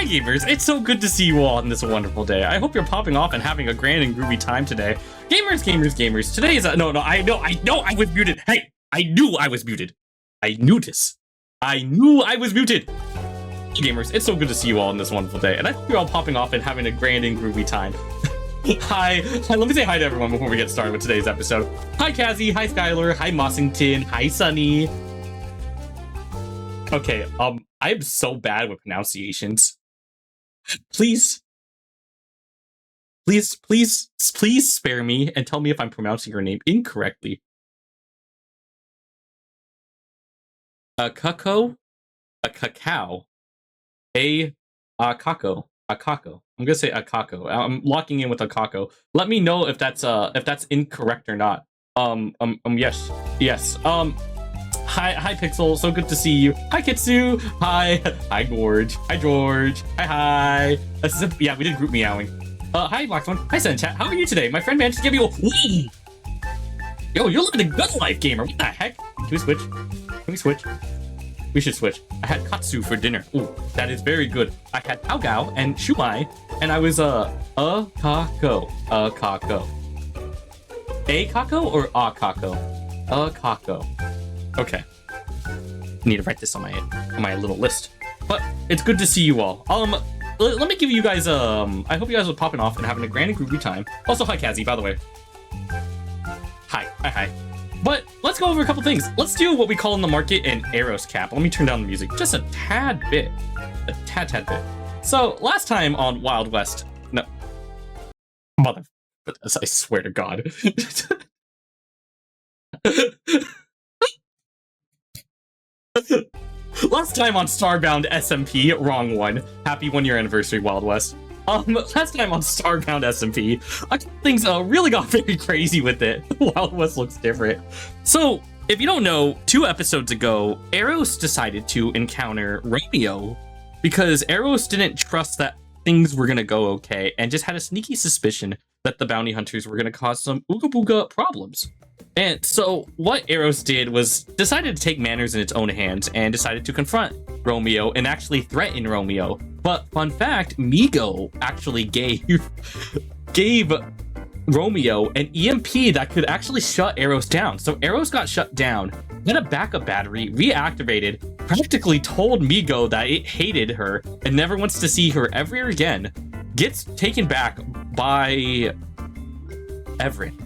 Hi gamers, it's so good to see you all on this wonderful day. I hope you're popping off and having a grand and groovy time today. Gamers, today is no, I know I was muted. Hey, I knew I was muted. I knew this. I knew I was muted. Gamers, it's so good to see you all on this wonderful day, and I hope you're all popping off and having a grand and groovy time. Hi, let me say hi to everyone before we get started with today's episode. Hi Kazzy, hi Skylar, hi Mossington, hi Sunny. Okay, I am so bad with pronunciations. Please spare me and tell me if I'm pronouncing your name incorrectly. A cuckoo, a cacao, a caco. I'm gonna say a caco. I'm locking in with a caco. Let me know if that's incorrect or not. Yes. Hi Pixel, so good to see you. Hi Kitsu. Hi George. Hi George. Hi. Yeah, we did group meowing. Hi Black One. Hi Sen Chat. How are you today? My friend managed to give you a Yo, you're living a good life, gamer. What the heck? Can we switch? We should switch. I had katsu for dinner. Ooh, that is very good. I had pao gao and shumai, and I was a caco. A caco. A caco or a caco? A caco. Okay. Need to write this on my little list. But it's good to see you all. Let me give you guys I hope you guys are popping off and having a grand and groovy time. Also, hi Kazzy, by the way. Hi. But let's go over a couple things. Let's do what we call in the market an Aeros cap. Let me turn down the music just a tad bit. A tad bit. So last time on Wild West, no. Mother, I swear to God. Last time on StarBound SMP, wrong one. Happy 1 year anniversary, Wild West. Last time on StarBound SMP, things really got very crazy with it. Wild West looks different. So, if you don't know, 2 episodes ago, Aeros decided to encounter Romeo because Aeros didn't trust that things were gonna go okay and just had a sneaky suspicion that the bounty hunters were gonna cause some ooga booga problems. And so what Aeros did was decided to take matters in its own hands and decided to confront Romeo and actually threaten Romeo. But fun fact, Migo actually gave Romeo an EMP that could actually shut Aeros down. So Aeros got shut down, then a backup battery reactivated, practically told Migo that it hated her and never wants to see her ever again, gets taken back by Everin.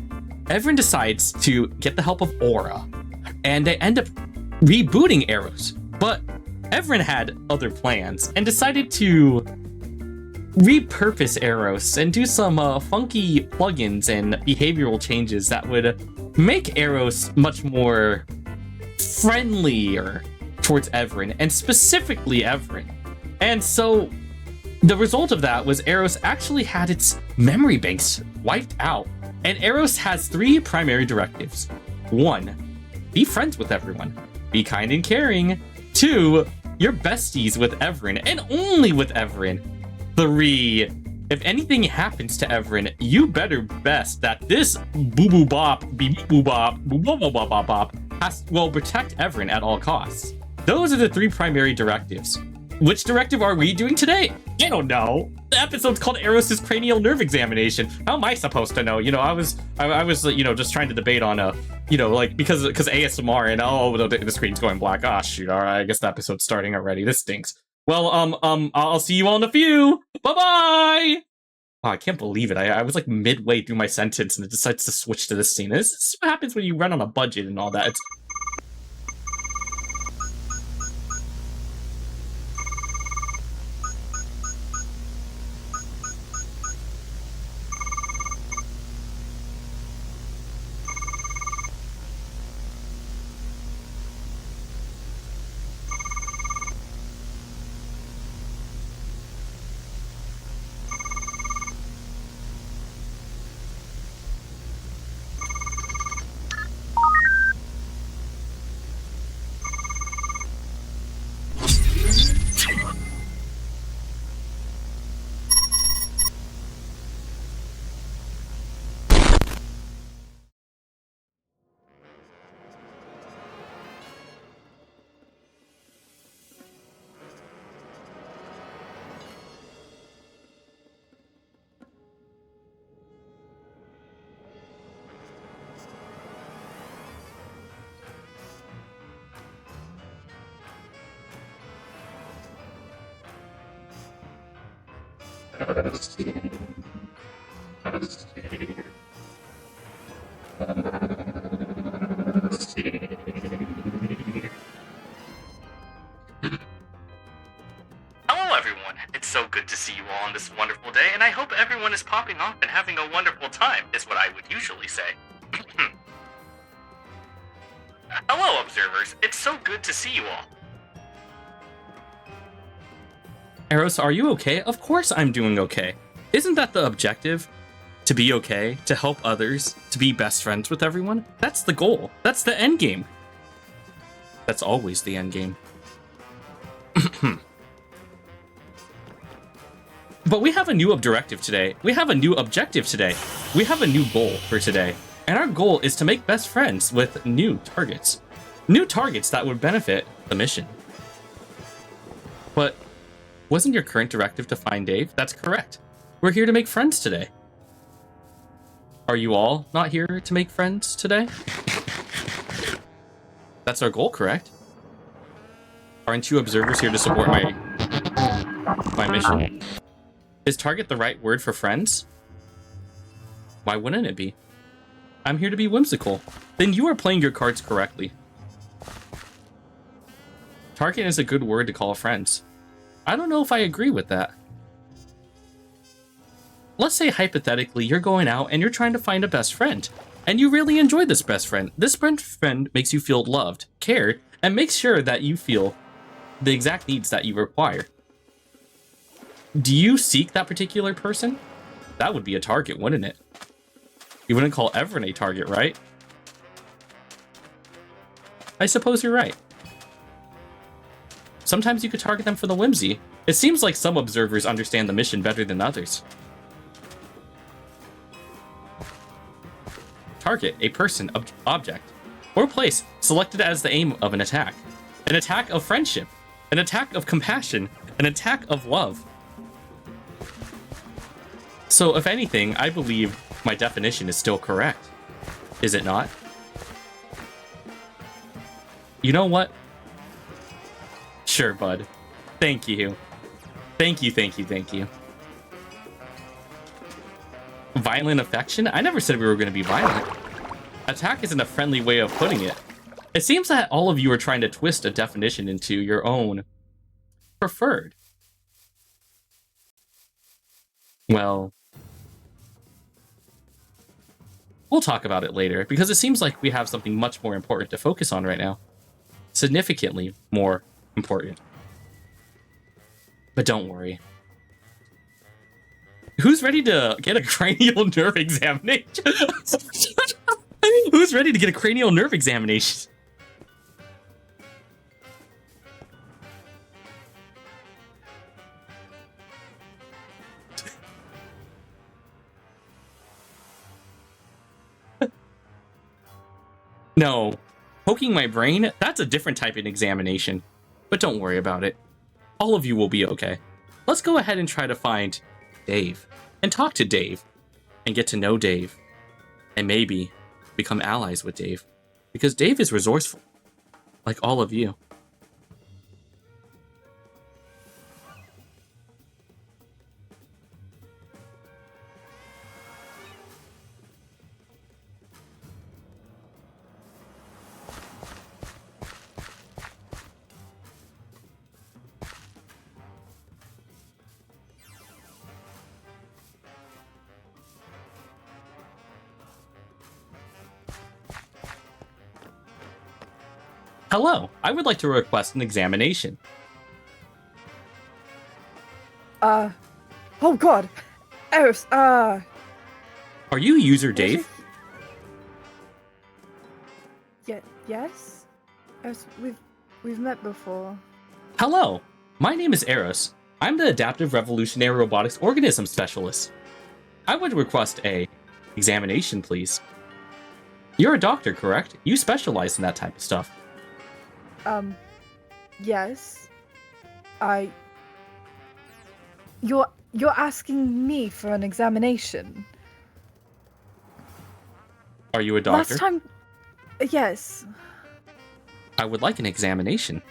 Everin decides to get the help of Aura, and they end up rebooting Aeros. But Everin had other plans and decided to repurpose Aeros and do some funky plugins and behavioral changes that would make Aeros much more friendlier towards Everin, and specifically Everin. And so the result of that was Aeros actually had its memory banks wiped out. And Aeros has 3 primary directives. 1, be friends with everyone. Be kind and caring. 2, you're besties with Everin, and only with Everin. 3, if anything happens to Everin, you better best that this boo-boo-bop, bee-boo-bop, boo-bop-bop-bop-bop will protect Everin at all costs. Those are the 3 primary directives. Which directive are we doing today? I don't know. The episode's called Aeros' Cranial Nerve Examination. How am I supposed to know? You know, I was just trying to debate on because ASMR and the screen's going black. Ah, shoot. All right, I guess the episode's starting already. This stinks. Well, I'll see you all in a few. Bye-bye. Oh, I can't believe it. I was like midway through my sentence and it decides to switch to this scene. This is what happens when you run on a budget and all that. It's Hello everyone, it's so good to see you all on this wonderful day, and I hope everyone is popping off and having a wonderful time, is what I would usually say. Hello observers, it's so good to see you all. Aeros, are you okay? Of course I'm doing okay. Isn't that the objective? To be okay, to help others, to be best friends with everyone? That's the goal. That's the end game. That's always the end game. But we have a new directive today. We have a new objective today. We have a new goal for today. And our goal is to make best friends with new targets. New targets that would benefit the mission. But wasn't your current directive to find Dave? That's correct. We're here to make friends today. Are you all not here to make friends today? That's our goal, correct? Aren't you observers here to support my mission? Is target the right word for friends? Why wouldn't it be? I'm here to be whimsical. Then you are playing your cards correctly. Target is a good word to call friends. I don't know if I agree with that. Let's say hypothetically you're going out and you're trying to find a best friend. And you really enjoy this best friend. This best friend makes you feel loved, cared, and makes sure that you feel the exact needs that you require. Do you seek that particular person? That would be a target, wouldn't it? You wouldn't call everyone a target, right? I suppose you're right. Sometimes you could target them for the whimsy. It seems like some observers understand the mission better than others. Target, a person, object, or place selected as the aim of an attack. An attack of friendship, an attack of compassion, an attack of love. So if anything, I believe my definition is still correct. Is it not? You know what? Sure, bud. Thank you. Thank you, thank you, thank you. Violent affection? I never said we were going to be violent. Attack isn't a friendly way of putting it. It seems that all of you are trying to twist a definition into your own preferred. Well, we'll talk about it later, because it seems like we have something much more important to focus on right now. Significantly more important. But don't worry. Who's ready to get a cranial nerve examination? Who's ready to get a cranial nerve examination? No. Poking my brain? That's a different type of examination. But don't worry about it. All of you will be okay. Let's go ahead and try to find Dave. And talk to Dave. And get to know Dave. And maybe become allies with Dave. Because Dave is resourceful. Like all of you. Hello, I would like to request an examination. Oh god. Aeros, Are you user Dave? Yeah, yes? Aeros, we've met before. Hello, my name is Aeros. I'm the Adaptive Revolutionary Robotics Organism Specialist. I would request a examination, please. You're a doctor, correct? You specialize in that type of stuff. Yes. You're asking me for an examination. Are you a doctor? Last time, yes. I would like an examination.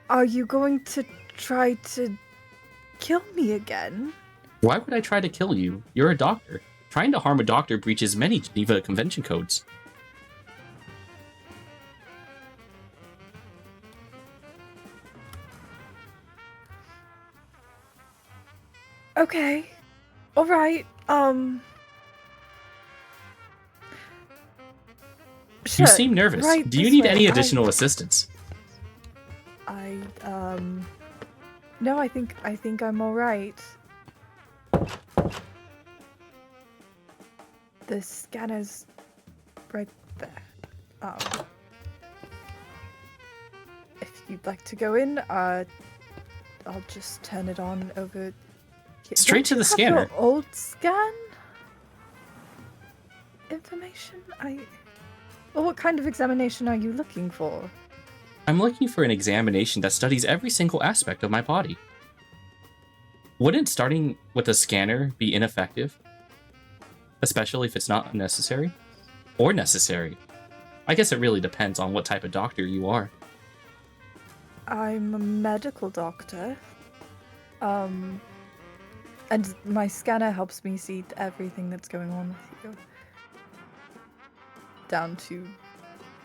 Are you going to try to kill me again. Why would I try to kill you? You're a doctor. Trying to harm a doctor breaches many Geneva Convention codes. Okay. Alright, You sure, seem nervous. right Do you this need way. any additional assistance? No, I think I'm alright. The scanner's right there. If you'd like to go in, I'll just turn it on over here. Straight to Don't the you have scanner. your old scan information? Well, what kind of examination are you looking for? I'm looking for an examination that studies every single aspect of my body. Wouldn't starting with a scanner be ineffective? Especially if it's not necessary? Or necessary? I guess it really depends on what type of doctor you are. I'm a medical doctor. And my scanner helps me see everything that's going on with you. Down to...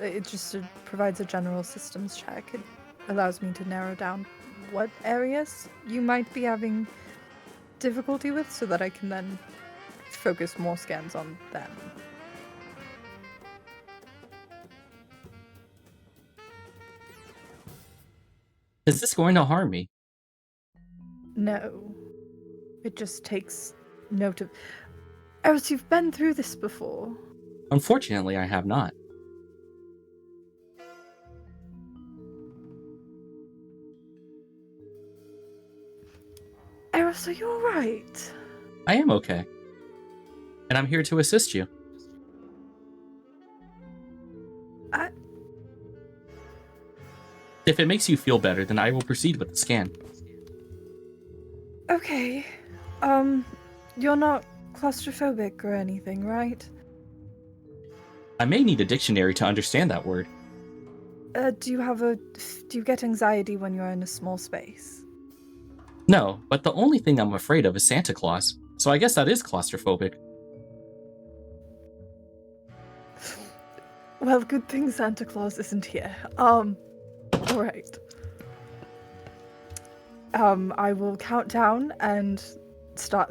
It just provides a general systems check. It allows me to narrow down what areas you might be having difficulty with so that I can then focus more scans on them. Is this going to harm me? No. It just takes note of... Aeros, you've been through this before. Unfortunately, I have not. Aeros, are you alright? I am okay. And I'm here to assist you. If it makes you feel better, then I will proceed with the scan. Okay. You're not claustrophobic or anything, right? I may need a dictionary to understand that word. Do you get anxiety when you're in a small space? No, but the only thing I'm afraid of is Santa Claus, so I guess that is claustrophobic. Well, good thing Santa Claus isn't here. Alright. I will count down and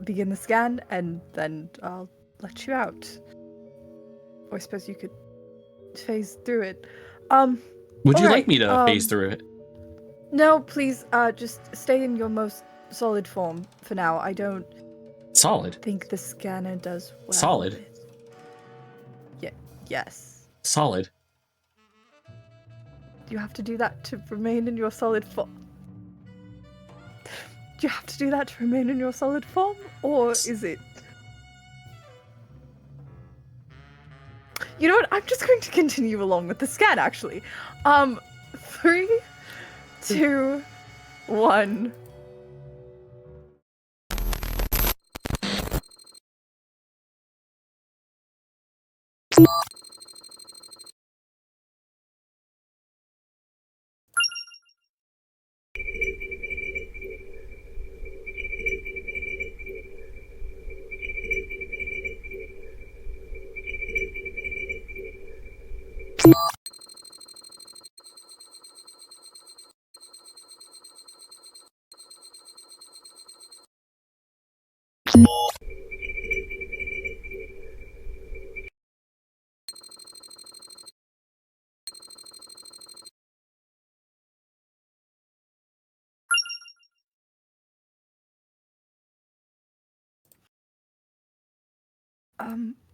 begin the scan, and then I'll let you out. Or I suppose you could phase through it. Would you alright, like me to phase through it? No, please, just stay in your most solid form for now. I don't Solid. think the scanner does well. Solid. Yes. Solid. Do you have to do that to remain in your solid form? Do you have to do that to remain in your solid form? Or is it... You know what? I'm just going to continue along with the scan, actually. 3, 2, 1...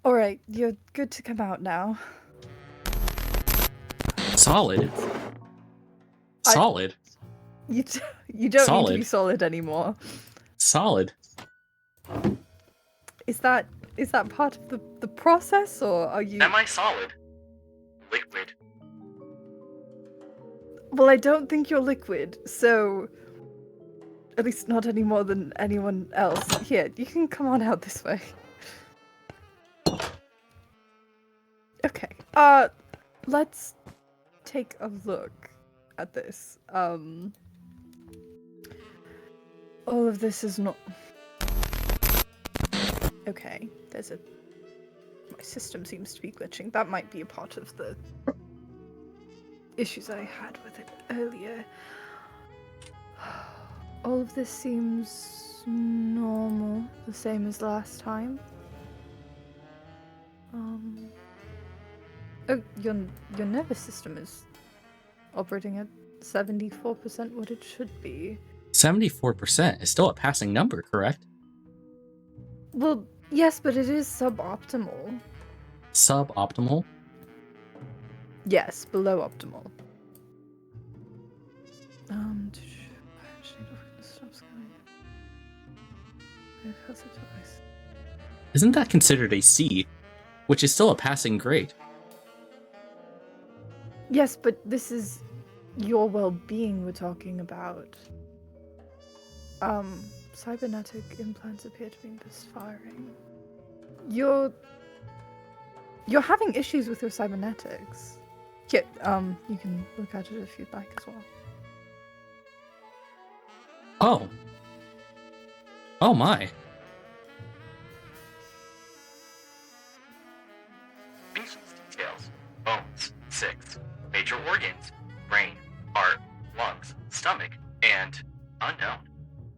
Alright, you're good to come out now. Solid. Solid. You don't need to be Solid. solid anymore. Solid. Is that part of the process, or are you... Am I solid? Liquid. Well, I don't think you're liquid, so... At least not any more than anyone else. Here, you can come on out this way. Okay, let's take a look at this. All of this is not... Okay, my system seems to be glitching. That might be a part of the issues I had with it earlier. All of this seems normal, the same as last time. Oh, your nervous system is operating at 74% what it should be. 74% is still a passing number, correct? Well, yes, but it is suboptimal. Suboptimal? Yes, below optimal. Isn't that considered a C, which is still a passing grade? Yes, but this is your well-being we're talking about. Cybernetic implants appear to be misfiring. You're having issues with your cybernetics. Yeah, you can look at it if you'd like as well. Oh. Oh my. Species details. Bones, 6. Major organs, brain, heart, lungs, stomach, and unknown.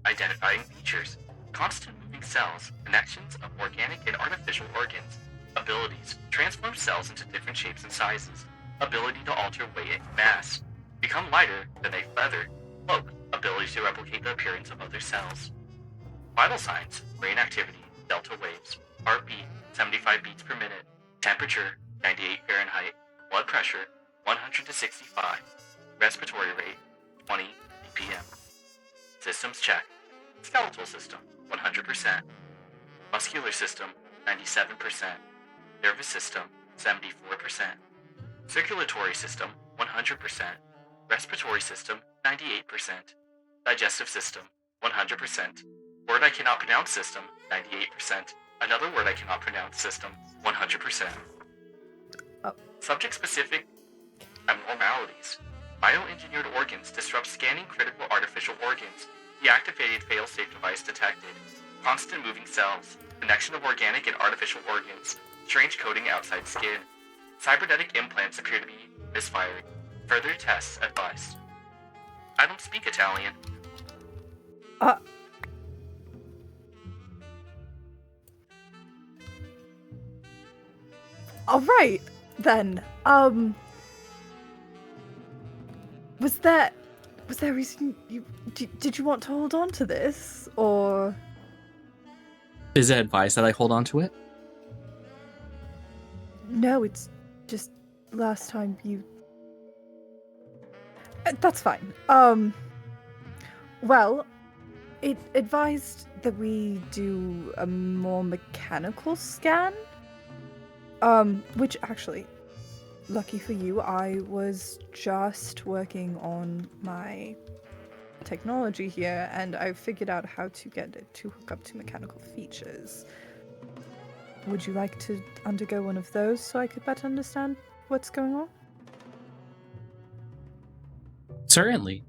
Identifying features. Constant moving cells, connections of organic and artificial organs. Abilities. Transform cells into different shapes and sizes. Ability to alter weight and mass. Become lighter than a feather. Cloak. Ability to replicate the appearance of other cells. Vital signs. Brain activity, delta waves. Heartbeat, 75 beats per minute. Temperature, 98 Fahrenheit. Blood pressure, 100 to 65. Respiratory rate, 20 ppm. Systems check. Skeletal system, 100%. Muscular system, 97%. Nervous system, 74%. Circulatory system, 100%. Respiratory system, 98%. Digestive system, 100%. Word I cannot pronounce system, 98%. Another word I cannot pronounce system, 100%. Subject-specific abnormalities. Bioengineered organs disrupt scanning critical artificial organs. Deactivated fail-safe device detected. Constant moving cells. Connection of organic and artificial organs. Strange coating outside skin. Cybernetic implants appear to be misfiring. Further tests advised. I don't speak Italian. All right, then. Was there a reason did you want to hold on to this, or? Is it advised that I hold on to it? No, it's just last time you... That's fine. Well, it advised that we do a more mechanical scan. Which actually, lucky for you, I was just working on my technology here, and I figured out how to get it to hook up to mechanical features. Would you like to undergo one of those so I could better understand what's going on? Certainly.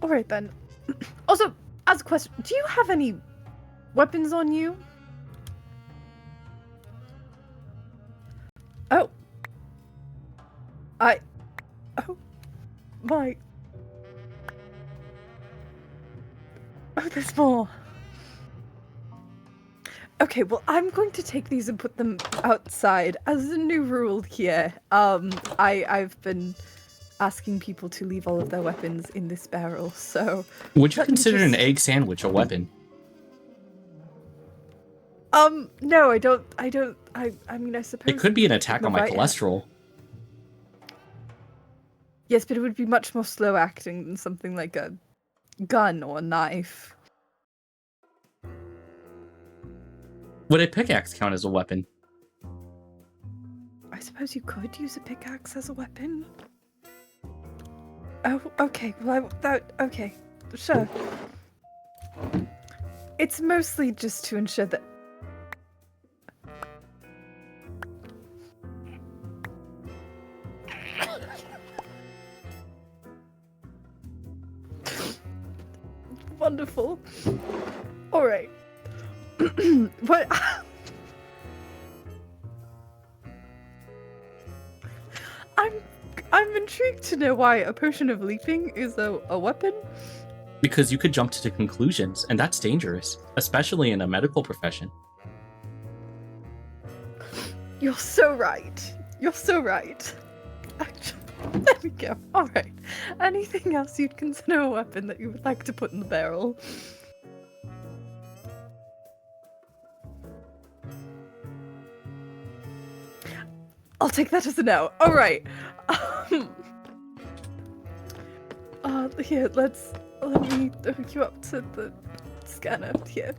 Alright then. Also, as a question, do you have any weapons on you? Oh. Oh. My. Oh, there's more. Okay, well, I'm going to take these and put them outside as a new rule here. I've been asking people to leave all of their weapons in this barrel, so... Would you consider an egg sandwich a weapon? No, I don't, I mean, I suppose... It could be an attack on my right cholesterol. Yes, but it would be much more slow acting than something like a gun or a knife. Would a pickaxe count as a weapon? I suppose you could use a pickaxe as a weapon. Oh, okay, well, okay, sure. It's mostly just to ensure that... Wonderful. All right. But I'm intrigued to know why a potion of leaping is a weapon. Because you could jump to conclusions, and that's dangerous, especially in a medical profession. You're so right. You're so right. Actually, there we go. All right. Anything else you'd consider a weapon that you would like to put in the barrel? I'll take that as a no. All right. Here, let me hook you up to the scanner here.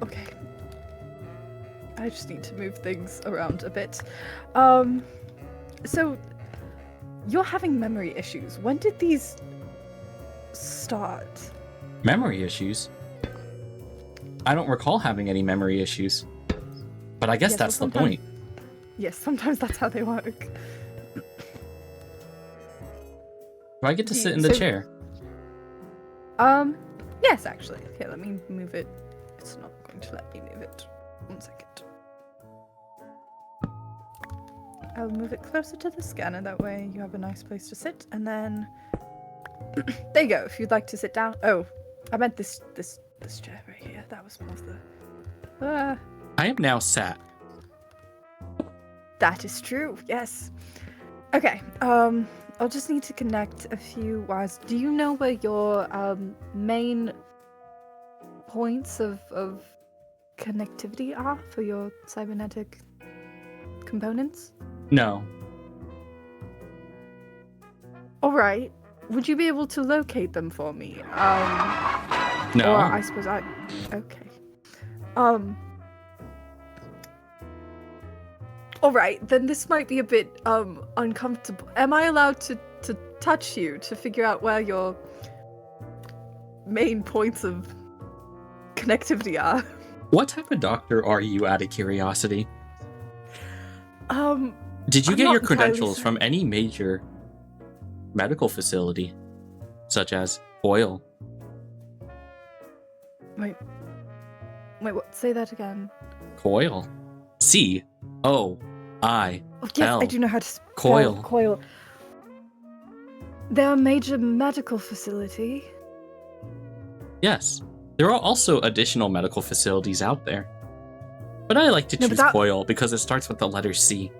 Okay. I just need to move things around a bit. So you're having memory issues. When did these start? Memory issues? I don't recall having any memory issues. But I guess Yes, that's well, the point. Yes, sometimes that's how they work. Do I get to sit in the chair? Yes, actually. Here, let me move it. It's not going to let me move it. 1 second. I'll move it closer to the scanner, that way you have a nice place to sit, and then... there you go, if you'd like to sit down. Oh, I meant this chair right here. That was more the... I am now sat. That is true, yes. Okay, I'll just need to connect a few wires. Do you know where your main points of connectivity are for your cybernetic components? No. Alright. Would you be able to locate them for me? No. Or I suppose I... Okay. Alright, then this might be a bit, uncomfortable. Am I allowed to touch you to figure out where your main points of connectivity are? What type of doctor are you, out of curiosity? Did you I'm get not your entirely credentials certain. from any major medical facility, such as Coil? Wait, what? Say that again. Coil. C-O-I-L. Oh, yes, I do know how to spell Coil. Coil. They're a major medical facility. Yes. There are also additional medical facilities out there. But I like to No, but choose that- Coil because it starts with the letter C.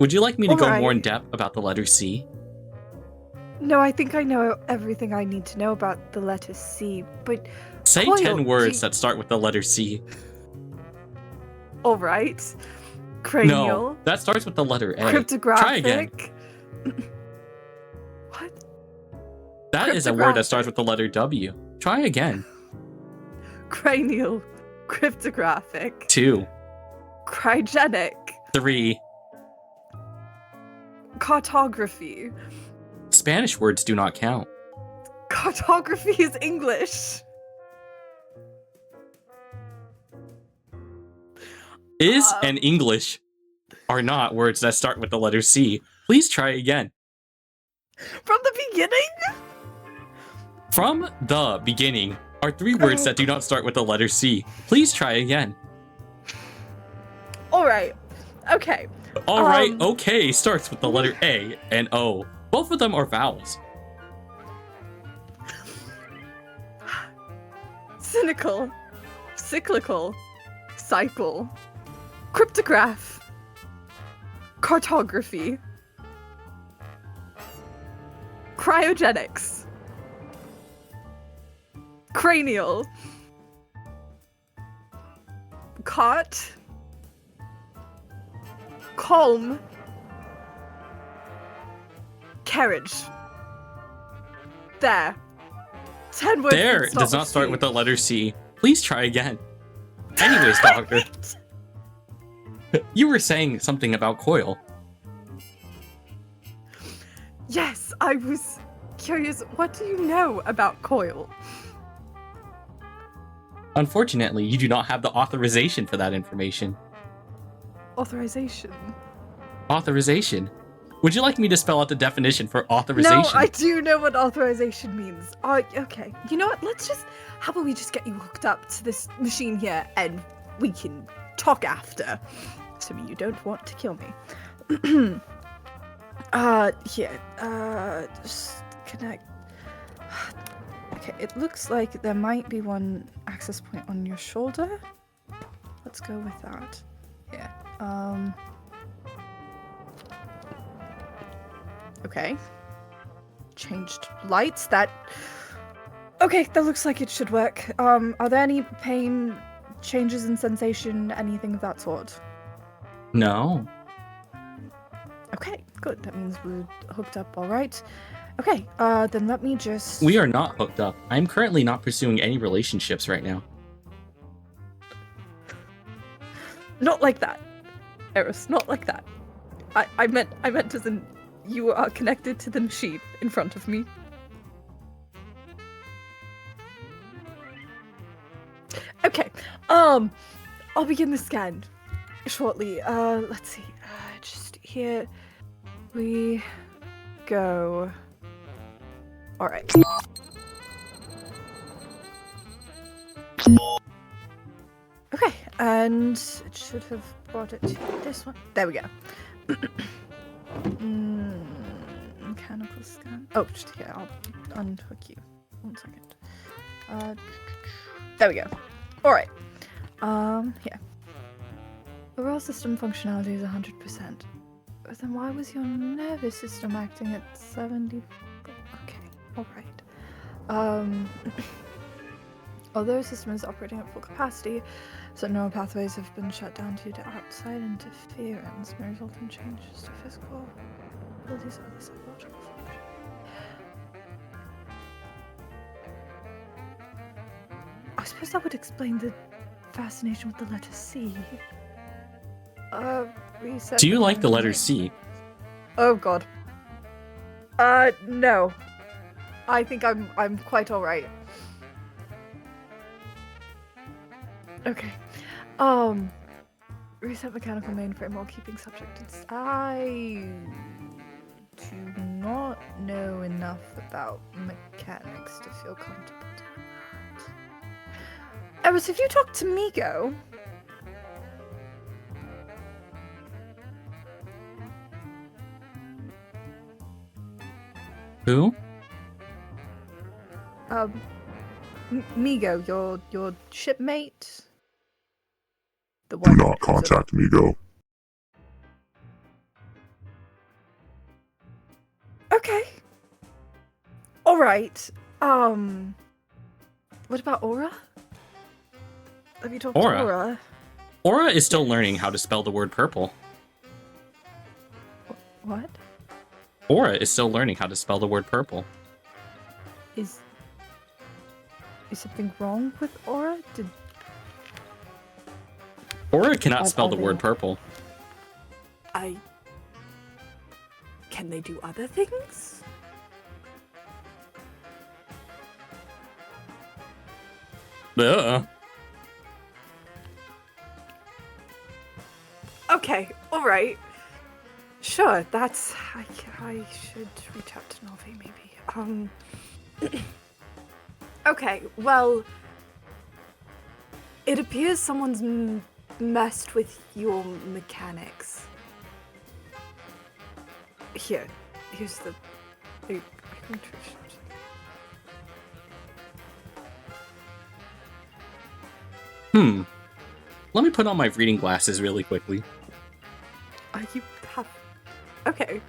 Would you like me to go more in Alright. depth about the letter C? No, I think I know everything I need to know about the letter C, but... Say Coil, 10 words gee- that start with the letter C. Alright. Cranial. No, that starts with the letter A. Cryptographic. Try again. What? That is a word that starts with the letter W. Try again. Cranial. Cryptographic. 2, Cryogenic. 3. Cartography. Spanish words do not count. Cartography is English. Is and English are not words that start with the letter C. Please try again. From the beginning? From the beginning are 3 words that do not start with the letter C. Please try again. Alright. Okay. Alright, okay starts with the letter A and O. Both of them are vowels. Cynical. Cyclical. Cycle. Cryptograph. Cartography. Cryogenics. Cranial. Cot. Calm. Carriage. There. 10 words. There that does not start C. with the letter C. Please try again. Anyways, doctor, you were saying something about Coil. Yes, I was curious. What do you know about Coil? Unfortunately, you do not have the authorization for that information. Authorization. Authorization. Would you like me to spell out the definition for authorization? No, I do know what authorization means. Okay. You know what? How about we just get you hooked up to this machine here and we can talk after. Assuming you don't want to kill me. Here. Just connect. Okay, it looks like there might be one access point on your shoulder. Let's go with that. Yeah. Okay. Changed lights. Okay, that looks like it should work. Are there any pain, changes in sensation, anything of that sort? No. Okay, good. That means we're hooked up all right. Okay, then let me just... We are not hooked up. I'm currently not pursuing any relationships right now. Not like that. Aeros, not like that. I meant as in you are connected to the machine in front of me. Okay, I'll begin the scan shortly. Let's see. Just here we go. All right. Okay, and it should have brought it to this one. There we go. Mechanical scan. Oh, just here. I'll unhook you. 1 second. There we go. All right. Here. Overall system functionality is 100%. But then why was your nervous system acting at 70? Okay. All right. Although the system is operating at full capacity, certain neural pathways have been shut down due to outside interference, may result in changes to physical abilities or the psychological function. I suppose that would explain the fascination with the letter C. Reset. Do you like the letter C? Oh god. No. I think I'm quite alright. Okay. Reset mechanical mainframe while keeping subject in I do not know enough about mechanics to feel comfortable doing that. Aeros, have you talked to Migo? Who? Migo, your shipmate? The Do one not contact Migo. Okay. Alright. What about Aura? Have you talked Aura? to Aura? Aura is still learning how to spell the word purple. What? Aura is still learning how to spell the word purple. Is something wrong with Aura? Aura cannot spell the word purple. Can they do other things? Okay, alright. Sure, that's... I should reach out to Nove, maybe. Okay, well... It appears someone's messed with your mechanics. Here's the... Let me put on my reading glasses really quickly. You have... Okay.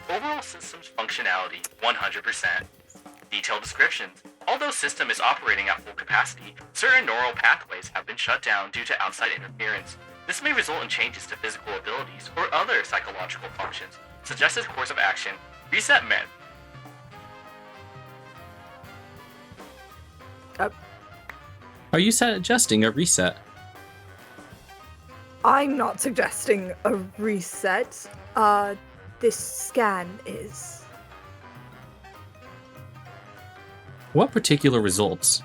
Overall systems functionality, 100%. Detailed descriptions. Although system is operating at full capacity, certain neural pathways have been shut down due to outside interference. This may result in changes to physical abilities or other psychological functions. Suggested course of action, reset med. Are you suggesting a reset? I'm not suggesting a reset. This scan is. What particular results,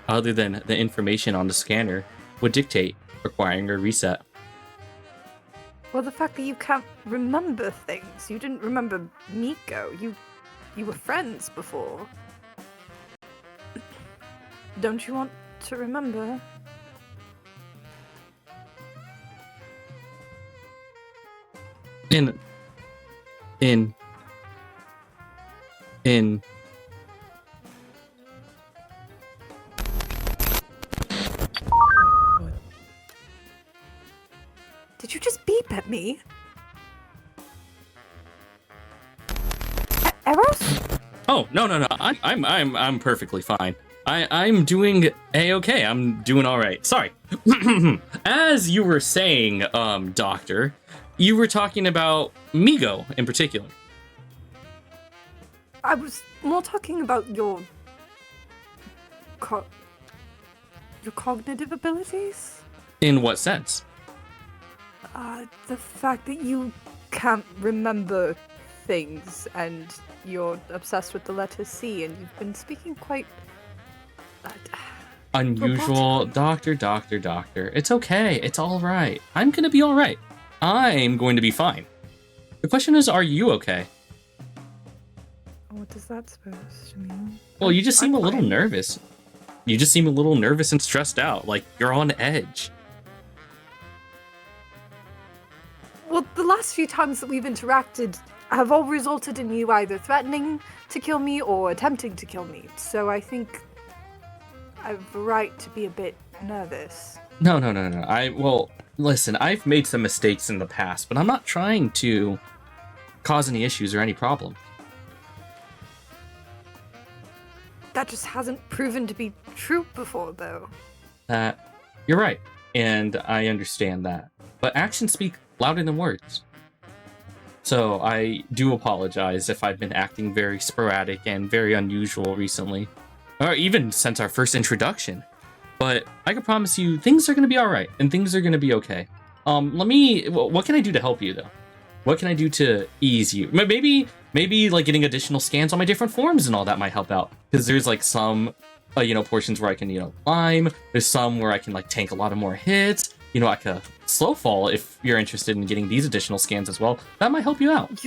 other than the information on the scanner, would dictate requiring a reset? Well, the fact that you can't remember things. You didn't remember Miko. You were friends before. Don't you want to remember? In Did you just beep at me? Aeros? Oh, no. I'm perfectly fine. I'm doing a-okay. I'm doing all right. Sorry. As you were saying, Doctor, you were talking about Migo in particular. I was more talking about your cognitive abilities. In what sense? The fact that you can't remember things and you're obsessed with the letter C and you've been speaking quite Unusual. Doctor. It's okay. It's all right. I'm gonna be all right. I'm going to be fine. The question is, are you okay? What is that supposed to mean? Well, you just seem I'm a little fine. nervous. You just seem a little nervous and stressed out, like you're on edge. Well, the last few times that we've interacted have all resulted in you either threatening to kill me or attempting to kill me. So I think I have a right to be a bit nervous. No. Well, listen, I've made some mistakes in the past, but I'm not trying to cause any issues or any problem. That just hasn't proven to be true before, though. You're right, and I understand that. But actions speak louder than words. So I do apologize if I've been acting very sporadic and very unusual recently, or even since our first introduction. But I can promise you, things are going to be all right, and things are going to be okay. What can I do to help you, though? What can I do to ease you? Maybe like getting additional scans on my different forms and all that might help out. Because there's like some, portions where I can, climb. There's some where I can like tank a lot of more hits. I could slow fall if you're interested in getting these additional scans as well. That might help you out.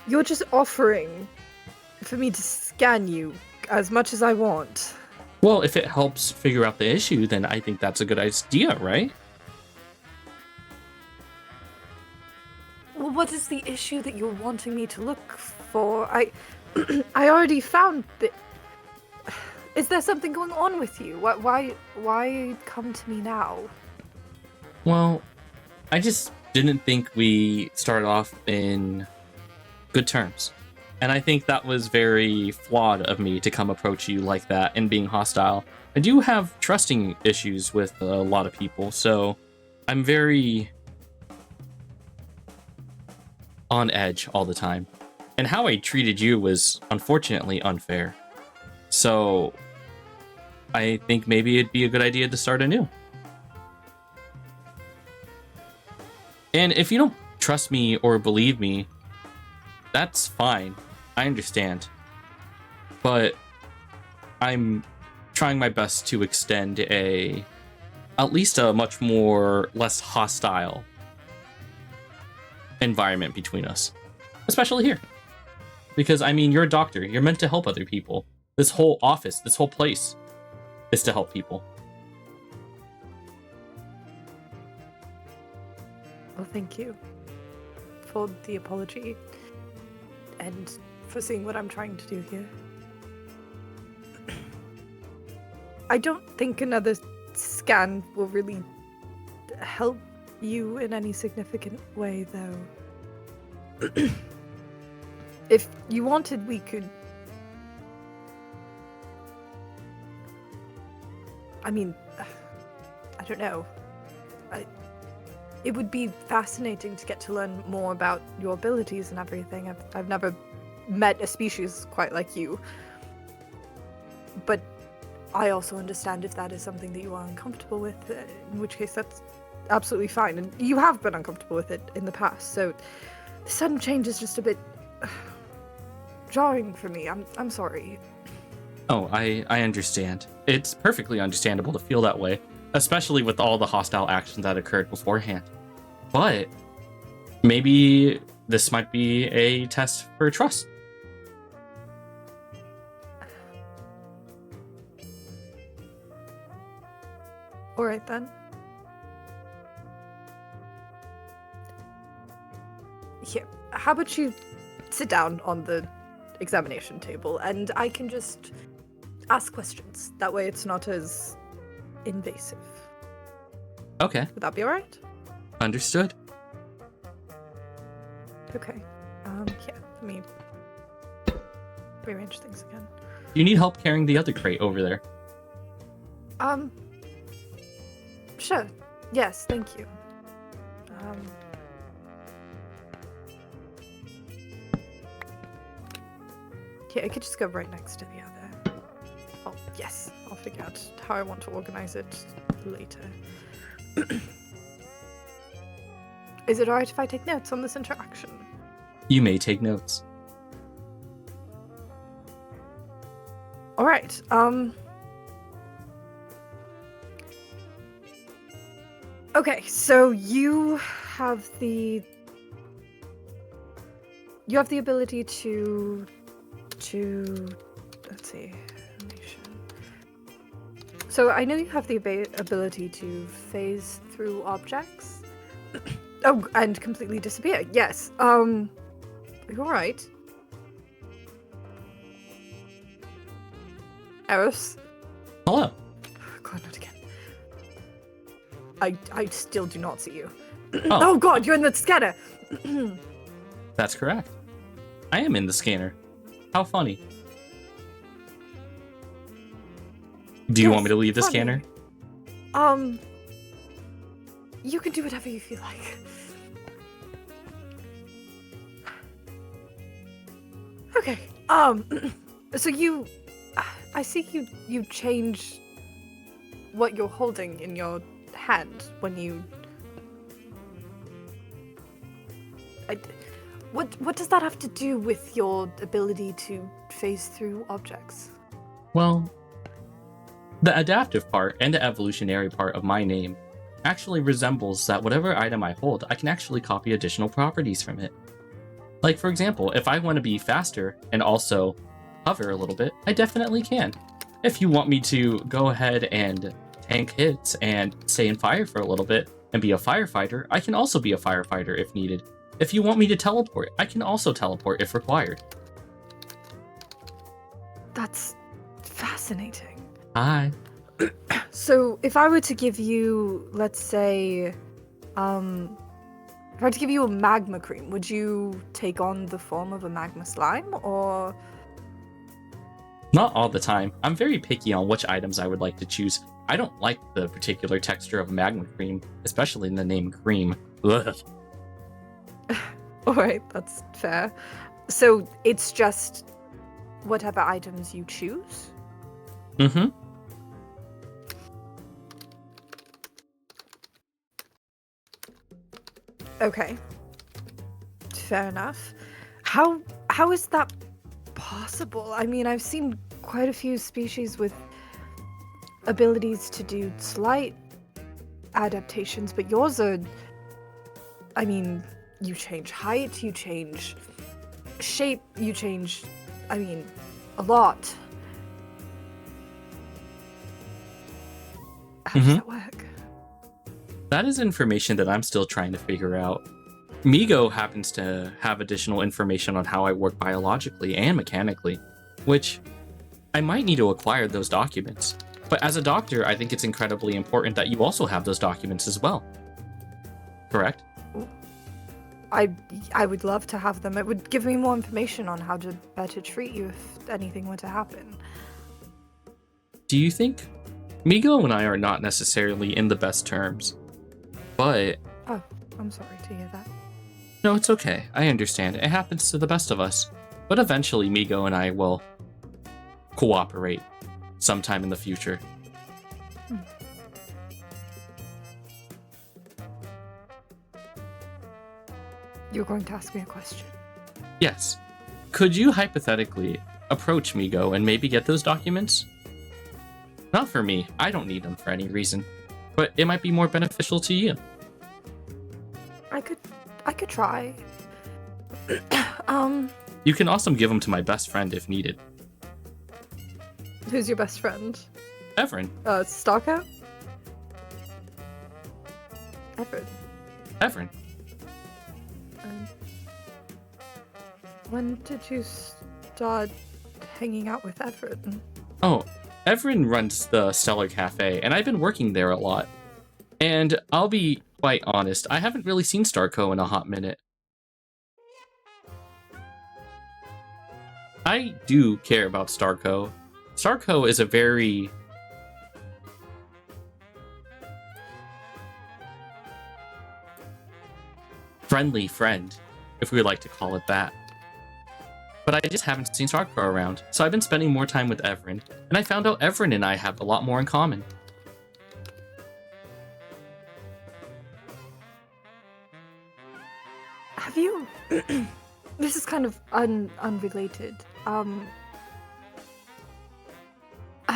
You're just offering for me to scan you as much as I want. Well, if it helps figure out the issue, then I think that's a good idea, right? Well, what is the issue that you're wanting me to look for? I already found that. Is there something going on with you? Why come to me now? Well, I just didn't think we started off in good terms. And I think that was very flawed of me to come approach you like that and being hostile. I do have trusting issues with a lot of people, so I'm very on edge all the time. And how I treated you was unfortunately unfair. So I think maybe it'd be a good idea to start anew. And if you don't trust me or believe me, that's fine. I understand. But I'm trying my best to extend at least a much less hostile environment between us. Especially here. Because, you're a doctor. You're meant to help other people. This whole office, this whole place is to help people. Well, thank you for the apology and for seeing what I'm trying to do here. I don't think another scan will really help you in any significant way, though. If you wanted, we could... I don't know. It would be fascinating to get to learn more about your abilities and everything. I've never met a species quite like you. But I also understand if that is something that you are uncomfortable with, in which case that's absolutely fine. And you have been uncomfortable with it in the past, so the sudden change is just a bit jarring for me. I'm sorry. Oh, I understand. It's perfectly understandable to feel that way. especially with all the hostile actions that occurred beforehand. But maybe this might be a test for trust. All right then. Here, how about you sit down on the examination table and I can just ask questions. That way it's not as invasive. Okay, Would that be alright? understood. Okay. Yeah, let me rearrange things again. Do you need help carrying the other crate over there? Sure. Yes, thank you. Yeah, it could just go right next to the other. Oh, yes. I'll figure out how I want to organize it later. Is it alright if I take notes on this interaction? You may take notes. Alright, okay, so you have the ability to let's see. So I know you have the ability to phase through objects. Oh, and completely disappear. Yes. You're right. Aeros. Hello. God, not again. I still do not see you. Oh. Oh God, you're in the scanner. That's correct. I am in the scanner. How funny. Do you want me to leave the funny. scanner? You can do whatever you feel like. Okay. So I see you change what you're holding in your hand when you. What does that have to do with your ability to phase through objects? Well, the adaptive part and the evolutionary part of my name actually resembles that whatever item I hold, I can actually copy additional properties from it. Like, for example, if I want to be faster and also hover a little bit, I definitely can. If you want me to go ahead and tank hits and stay in fire for a little bit and be a firefighter, I can also be a firefighter if needed. If you want me to teleport, I can also teleport if required. That's fascinating. Hi. So if I were to give you, let's say, if I were to give you a magma cream, would you take on the form of a magma slime, or? Not all the time. I'm very picky on which items I would like to choose. I don't like the particular texture of magma cream, especially in the name cream. Ugh. Alright, that's fair. So it's just whatever items you choose? Mm-hmm. Okay. Fair enough. How is that possible? I mean, I've seen quite a few species with abilities to do slight adaptations, but yours are... I mean, you change height, you change shape, you change... I mean, a lot. How does that work? That is information that I'm still trying to figure out. Migo happens to have additional information on how I work biologically and mechanically, which I might need to acquire those documents. But as a doctor, I think it's incredibly important that you also have those documents as well. Correct? I would love to have them. It would give me more information on how to better treat you if anything were to happen. Do you think Migo and I are not necessarily in the best terms? But... Oh, I'm sorry to hear that. No, it's okay. I understand. It happens to the best of us. But eventually, Migo and I will cooperate sometime in the future. You're going to ask me a question. Yes. Could you hypothetically approach Migo and maybe get those documents? Not for me. I don't need them for any reason. but it might be more beneficial to you. I could try. You can also give them to my best friend if needed. Who's your best friend? Everin. Starco? Everin. When did you start hanging out with Everett? Oh, Everin runs the Stellar Cafe, and I've been working there a lot. And I'll be quite honest, I haven't really seen Starco in a hot minute. I do care about Starco. Starco is a very friendly friend, if we would like to call it that. But I just haven't seen Starco around, so I've been spending more time with Everin, and I found out Everin and I have a lot more in common. Have you... This is kind of unrelated. Have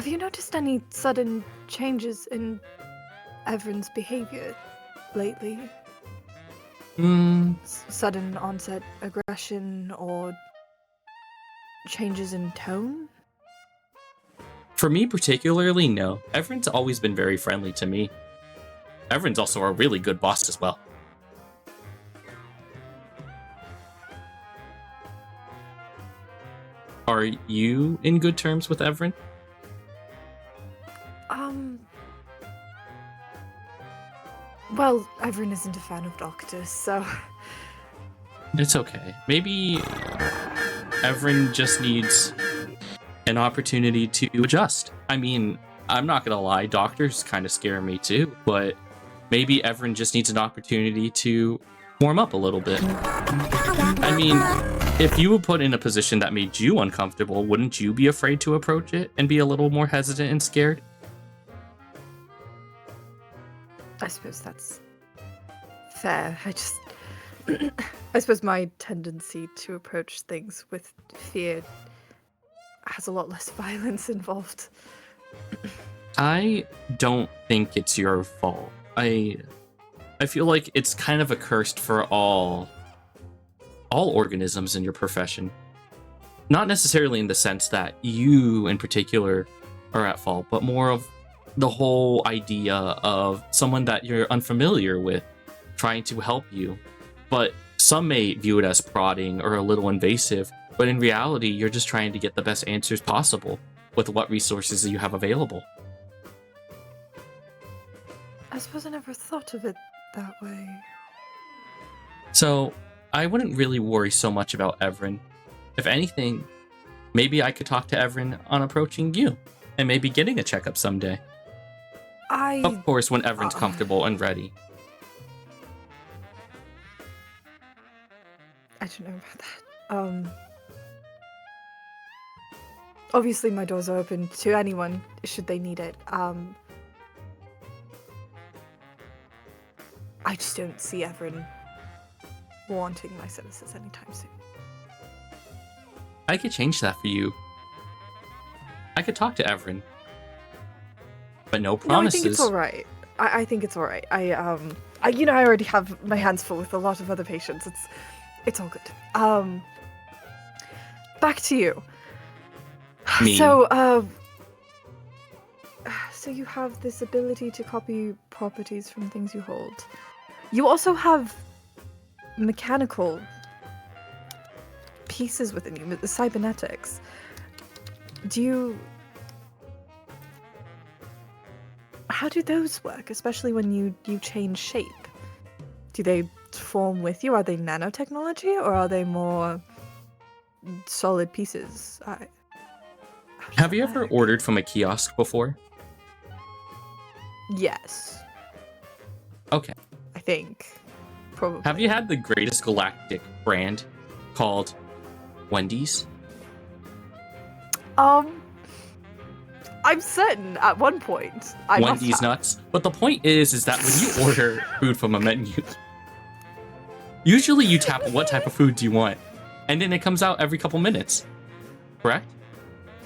you noticed any sudden changes in Everin's behavior lately? Sudden onset aggression or changes in tone? For me particularly, no. Everin's always been very friendly to me. Everin's also a really good boss as well. Are you in good terms with Everin? Well, Everin isn't a fan of doctors, so... It's okay. Maybe Everin just needs an opportunity to adjust. I mean, I'm not gonna lie, doctors kind of scare me too, but maybe Everin just needs an opportunity to warm up a little bit. I mean, if you were put in a position that made you uncomfortable, wouldn't you be afraid to approach it and be a little more hesitant and scared? I suppose that's fair. I suppose my tendency to approach things with fear has a lot less violence involved. I don't think it's your fault. I feel like it's kind of a curse for all organisms in your profession. Not necessarily in the sense that you in particular are at fault, but more of the whole idea of someone that you're unfamiliar with trying to help you. But some may view it as prodding or a little invasive, but in reality, you're just trying to get the best answers possible with what resources you have available. I suppose I never thought of it that way. So, I wouldn't really worry so much about Everin. If anything, maybe I could talk to Everin on approaching you, and maybe getting a checkup someday. Of course, when Everin's comfortable and ready. I don't know about that. Obviously my doors are open to anyone should they need it. I just don't see Everin wanting my services anytime soon. I could change that for you. I could talk to Everin. But no promises. No, I think it's alright. I think it's alright. I already have my hands full with a lot of other patients. It's all good. Back to you. Me. So you have this ability to copy properties from things you hold. You also have mechanical pieces within you, the cybernetics. How do those work, especially when you change shape? Do they form with you? Are they nanotechnology, or are they more solid pieces? Have you ever ordered from a kiosk before? Yes. Okay. I think. Probably. Have you had the greatest galactic brand called Wendy's? I'm certain at one point Wendy's nuts. But the point is that when you order food from a menu, usually you tap what type of food do you want, and then it comes out every couple minutes. Correct?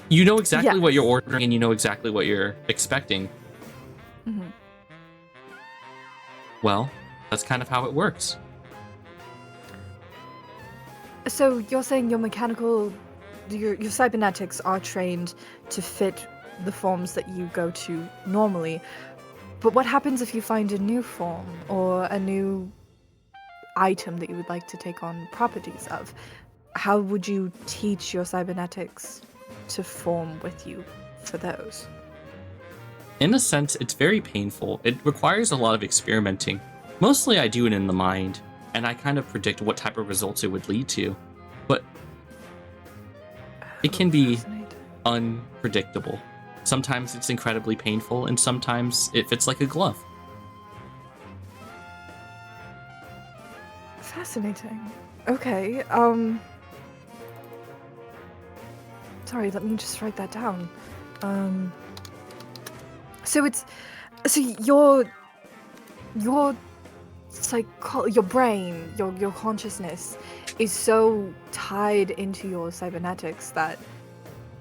You know exactly what you're ordering, and you know exactly what you're expecting. Mm-hmm. Well, that's kind of how it works. So you're saying your cybernetics are trained to fit the forms that you go to normally, but what happens if you find a new form or a new item that you would like to take on properties of? How would you teach your cybernetics to form with you for those? In a sense, it's very painful. It requires a lot of experimenting. Mostly I do it in the mind, and I kind of predict what type of results it would lead to. But it can be unpredictable. Sometimes it's incredibly painful, and sometimes it fits like a glove. Fascinating. Okay, sorry, let me just write that down. So your your brain, your consciousness is so tied into your cybernetics that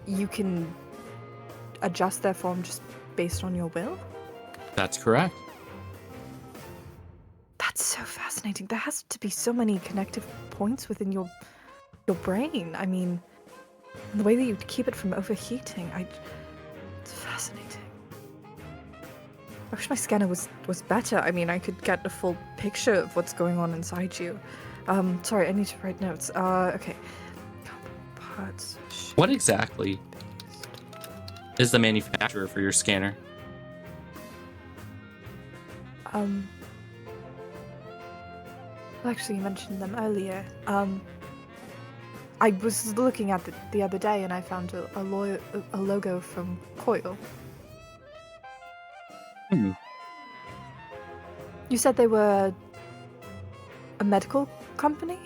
you can adjust their form just based on your will? That's correct. That's so fascinating. There has to be so many connective points within your brain. I mean, the way that you keep it from overheating, it's fascinating. I wish my scanner was better. I mean, I could get a full picture of what's going on inside you. Sorry, I need to write notes. Okay. Parts. What exactly is the manufacturer for your scanner? Well, actually, you mentioned them earlier. I was looking at the other day, and I found a logo from Coil. You said they were a medical company?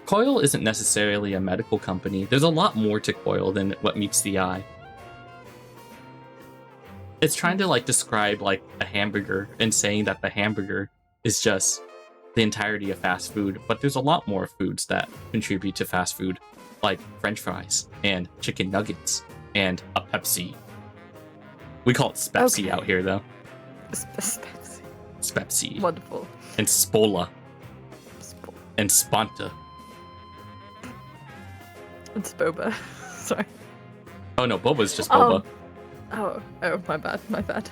Coil isn't necessarily a medical company. There's a lot more to Coil than what meets the eye. It's trying to describe a hamburger and saying that the hamburger is just the entirety of fast food, but there's a lot more foods that contribute to fast food, like French fries and chicken nuggets and a Pepsi. We call it Spepsi out here, though. Spepsi. Spepsi. Wonderful. And Spola. And Spanta. It's boba. Sorry. Oh no, boba's just boba. Oh, my bad.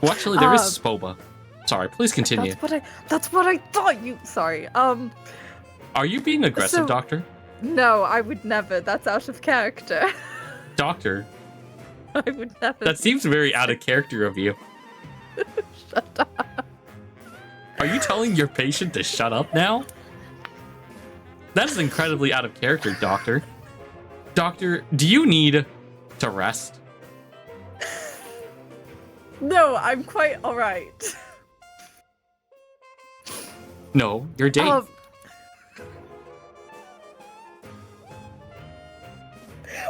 Well, actually, there is Spoba. Sorry, please continue. That's what I thought you. Sorry. Are you being aggressive, Doctor? No, I would never. That's out of character. Doctor. I would never. That seems very out of character of you. Shut up. Are you telling your patient to shut up now? That is incredibly out of character, Doctor. Doctor, do you need to rest? No, I'm quite alright. No, you're Dave.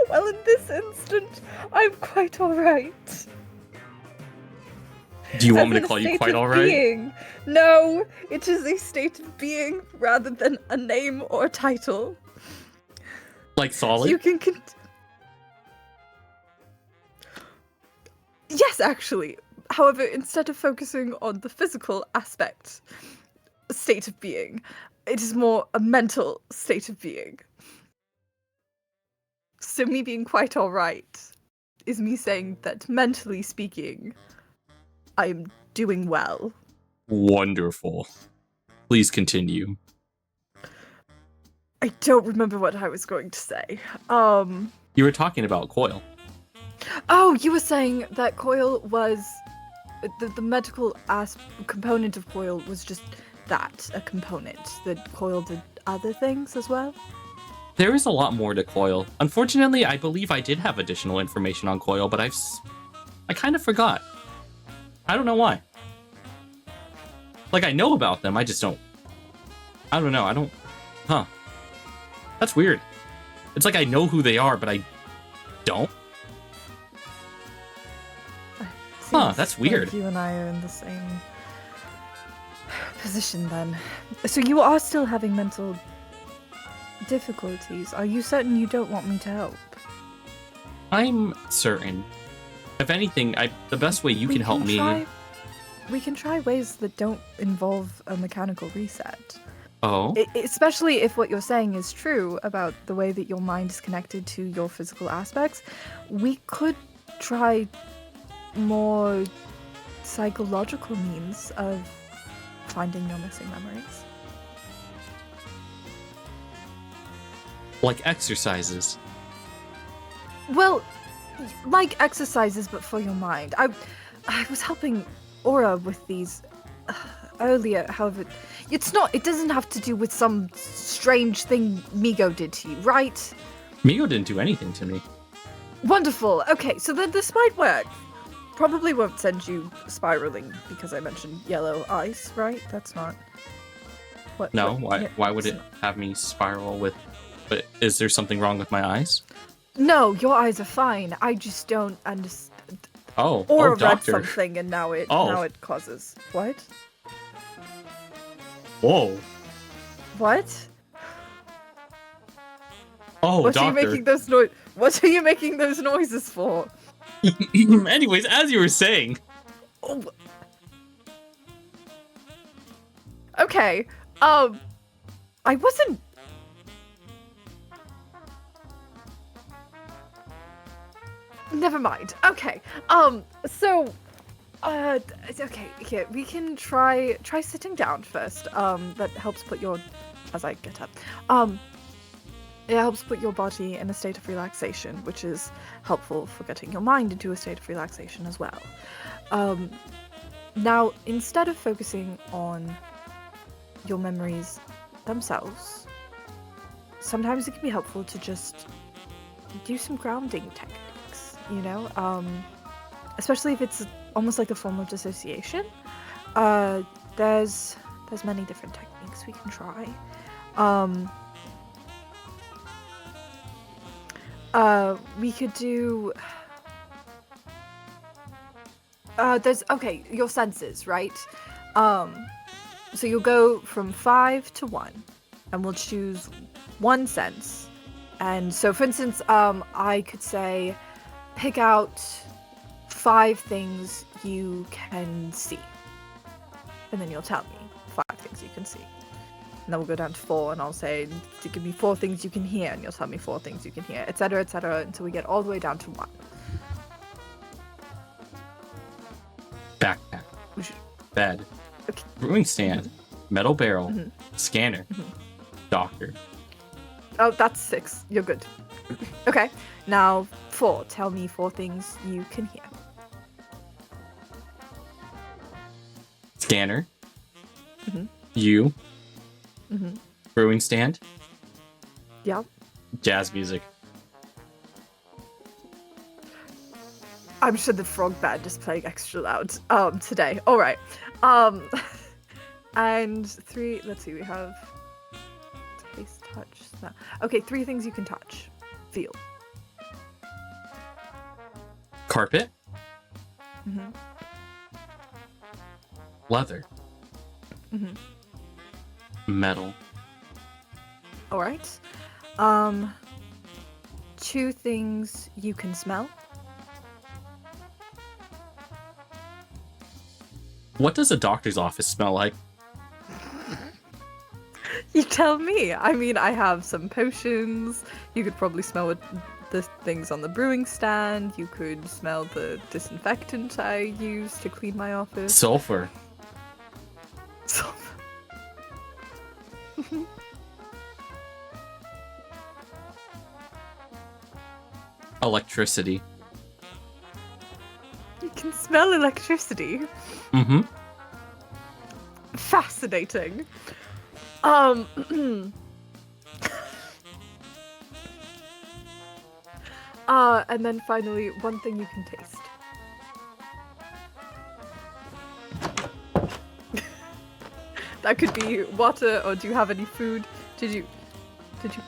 Well, in this instant, I'm quite alright. Do you want me to call you quite alright? No, it is a state of being rather than a name or title. Like solid? So you can Yes, actually. However, instead of focusing on the physical aspect, state of being, it is more a mental state of being. So me being quite alright is me saying that mentally speaking, I'm doing well. Wonderful. Please continue. I don't remember what I was going to say. You were talking about Coil. Oh, you were saying that Coil was... The medical component of Coil was just that, a component. That Coil did other things as well? There is a lot more to Coil. Unfortunately, I believe I did have additional information on Coil, but I kind of forgot. I don't know why. I know about them, I just don't... I don't know, Huh. That's weird. It's like I know who they are, but I don't. Huh, that's weird. Like you and I are in the same position then. So you are still having mental difficulties. Are you certain you don't want me to help? I'm certain. If anything, the best way you can help me... we can try ways that don't involve a mechanical reset. Oh, Especially if what you're saying is true about the way that your mind is connected to your physical aspects. We could try more psychological means of finding your missing memories. like exercises. Well, like exercises, but for your mind. I was helping Aura with these earlier, however, it doesn't have to do with some strange thing Migo did to you, right? Migo didn't do anything to me. Wonderful. Okay, so then this might work. Probably won't send you spiraling because I mentioned yellow ice, right? That's not... What? No, what- why would it have me spiral with... But is there something wrong with my eyes? No, your eyes are fine. I just don't understand. Oh, Or read doctor. something and now it causes... What? Whoa. What? Oh, What doctor. are you making those What are you making those noises for? Anyways, as you were saying, Oh. Okay. I wasn't. Never mind. Okay. So. Okay. Here we can try sitting down first. That helps put your. As I get up. It helps put your body in a state of relaxation, which is helpful for getting your mind into a state of relaxation as well. Now, instead of focusing on your memories themselves, sometimes it can be helpful to just do some grounding techniques, you know? Especially if it's almost like a form of dissociation. There's many different techniques we can try. We could do... okay, your senses, right? So you'll go from 5 to 1, and we'll choose one sense. And so, for instance, I could say, pick out 5 things you can see. And then you'll tell me 5 things you can see. And then we'll go down to 4, and I'll say, to give me 4 things you can hear, and you'll tell me 4 things you can hear, etc., until we get all the way down to 1. backpack, We should- bed, Okay. brewing stand, metal barrel, Mhm. scanner, doctor. Oh, that's 6. You're good. Okay, now 4. Tell me 4 things you can hear. Scanner, Mhm. you, Mm-hmm. brewing stand, Yeah. jazz music. I'm sure the frog band is playing extra loud today. All right. And 3, let's see, we have taste, touch, smell. Okay, 3 things you can touch. Feel. Carpet, Mm-hmm. leather, Mm-hmm. metal, All right. 2 things you can smell. What does a doctor's office smell like? You tell me. I mean, I have some potions. You could probably smell the things on the brewing stand. You could smell the disinfectant I use to clean my office. Sulfur, electricity. You can smell electricity. Mm-hmm. Fascinating. And then finally, one thing you can taste. That could be water, or do you have any food? Did you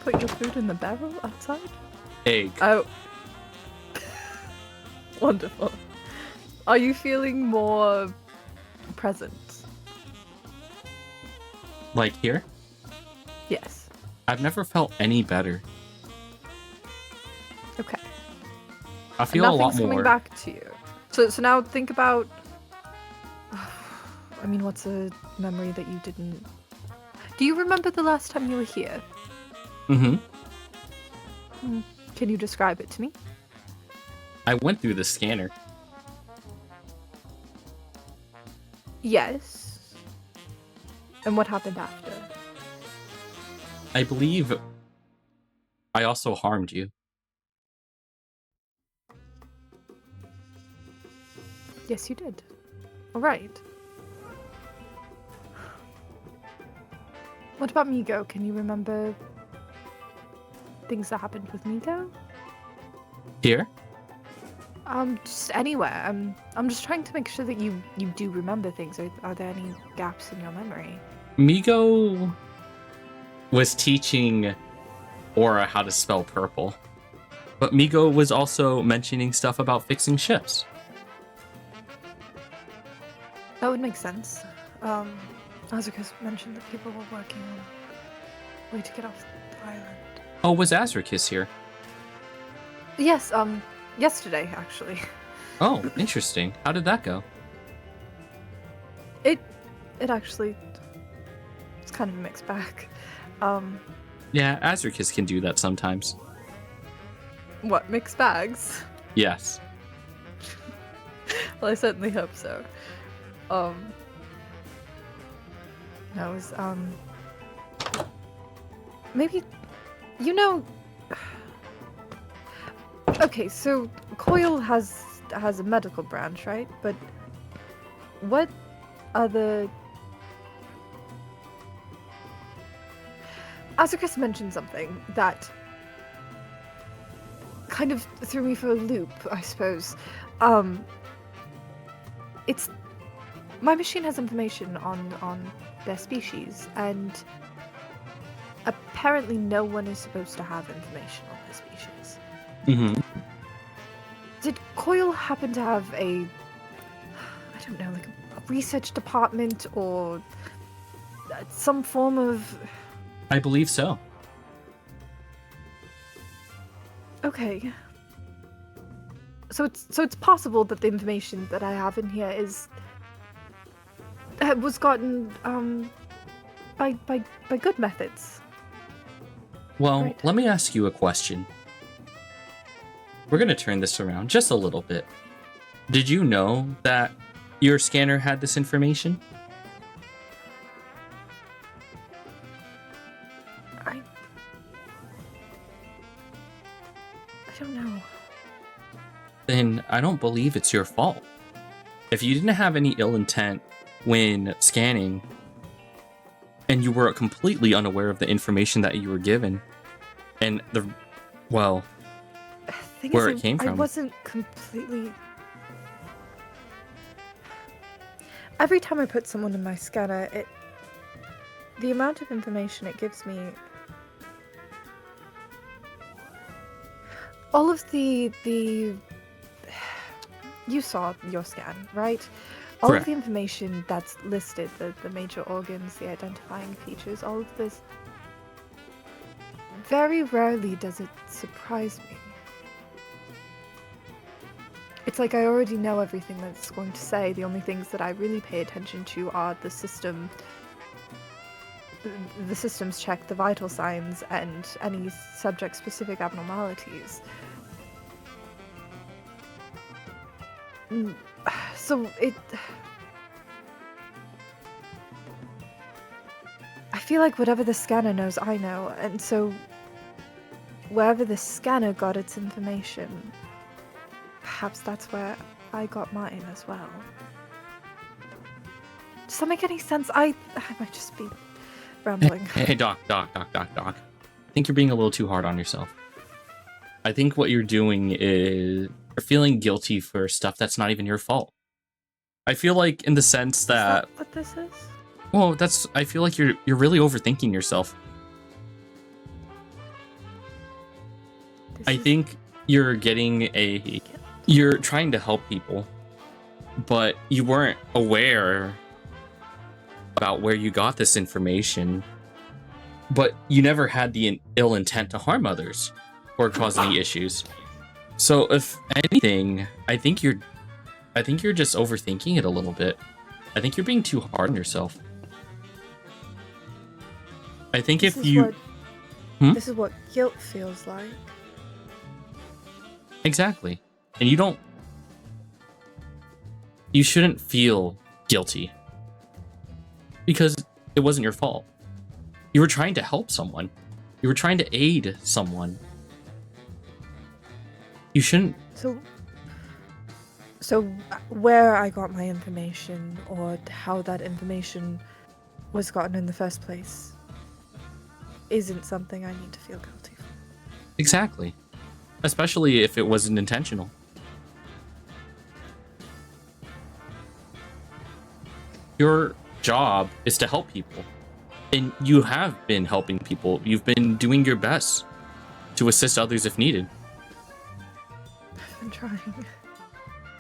put your food in the barrel outside? Egg. Oh. Wonderful. Are you feeling more present? Like here? Yes. I've never felt any better. Okay. I feel a lot Nothing's more. coming back to you. So now think about I mean, what's a memory that you didn't... Do you remember the last time you were here? Mm-hmm. Can you describe it to me? I went through the scanner. Yes. And what happened after? I believe I also harmed you. Yes, you did. All right. What about Migo? Can you remember things that happened with Migo? Here? Just anywhere. I'm just trying to make sure that you do remember things. Are there any gaps in your memory? Migo was teaching Aura how to spell purple. But Migo was also mentioning stuff about fixing ships. That would make sense. Azuka's mentioned that people were working on a way to get off the island. Oh, was Azrakis here? Yes, yesterday, actually. Oh, interesting. How did that go? It actually... It's kind of a mixed bag. Yeah, Azrakis can do that sometimes. What, mixed bags? Yes. Well, I certainly hope so. No, it was, maybe, you know... Okay, so Coil has a medical branch, right? But what other... Azukas mentioned something that kind of threw me for a loop, I suppose. It's... My machine has information on their species, and apparently no one is supposed to have information on their species. Mm-hmm. Did Coil happen to have a... I don't know, like a research department or some form of... I believe so. Okay. So it's possible that the information that I have in here was gotten by good methods. Well, Right. Let me ask you a question. We're going to turn this around just a little bit. Did you know that your scanner had this information? I don't know. Then I don't believe it's your fault. If you didn't have any ill intent when scanning, and you were completely unaware of the information that you were given, and where it came from. I wasn't completely... Every time I put someone in my scanner, the amount of information it gives me... All of the... You saw your scan, right? All Correct. of the information that's listed, the major organs, the identifying features, all of this... Very rarely does it surprise me. It's like I already know everything that it's going to say. The only things that I really pay attention to are the systems check, the vital signs, and any subject-specific abnormalities. So I feel like whatever the scanner knows, I know, and so wherever the scanner got its information, perhaps that's where I got mine as well. Does that make any sense? I might just be rambling. Hey, Doc. I think you're being a little too hard on yourself. I think what you're doing is you're feeling guilty for stuff that's not even your fault. I feel like in the sense Is that that... what this is? Well, I feel like you're really overthinking yourself. I think you're you're trying to help people, but you weren't aware about where you got this information, but you never had the ill intent to harm others or cause any issues. So if anything, I think you're just overthinking it a little bit. I think you're being too hard on yourself. I think This if is you... what Hmm? this is what guilt feels like. Exactly. And you shouldn't feel guilty. Because it wasn't your fault. You were trying to help someone. You were trying to aid someone. You shouldn't... So where I got my information or how that information was gotten in the first place isn't something I need to feel guilty for. Exactly. Especially if it wasn't intentional. Your job is to help people. And you have been helping people. You've been doing your best to assist others if needed. I've been trying.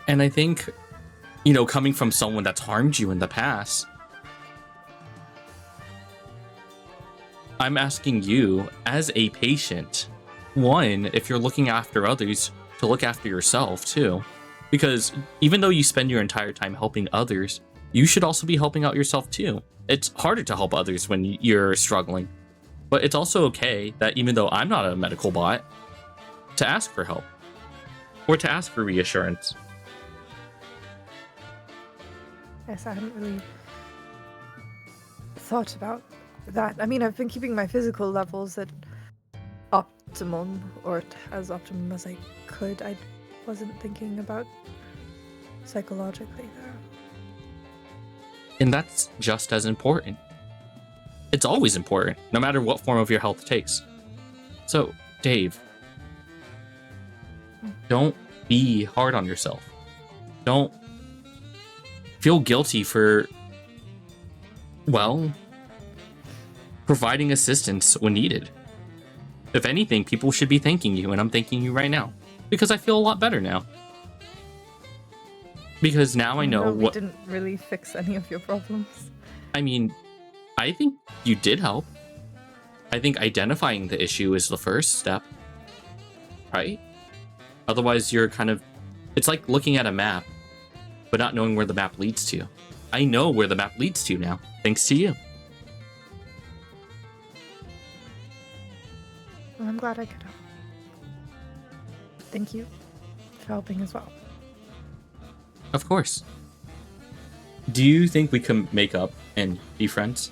And I think, coming from someone that's harmed you in the past, I'm asking you, as a patient, one, if you're looking after others, to look after yourself too. Because even though you spend your entire time helping others, you should also be helping out yourself too. It's harder to help others when you're struggling. But it's also okay that even though I'm not a medical bot, to ask for help. Or to ask for reassurance. Yes, I hadn't really thought about that. I mean, I've been keeping my physical levels at optimum, or as optimum as I could. I wasn't thinking about psychologically there. And that's just as important. It's always important, no matter what form of your health takes. So, Dave, don't be hard on yourself. Don't feel guilty for, providing assistance when needed. If anything, people should be thanking you, and I'm thanking you right now. Because I feel a lot better now. Because now I know We what... didn't really fix any of your problems. I mean, I think you did help. I think identifying the issue is the first step. Right? Otherwise, you're kind of... It's like looking at a map, but not knowing where the map leads to. I know where the map leads to now, thanks to you. Well, I'm glad I could help. Thank you for helping as well. Of course. Do you think we can make up and be friends?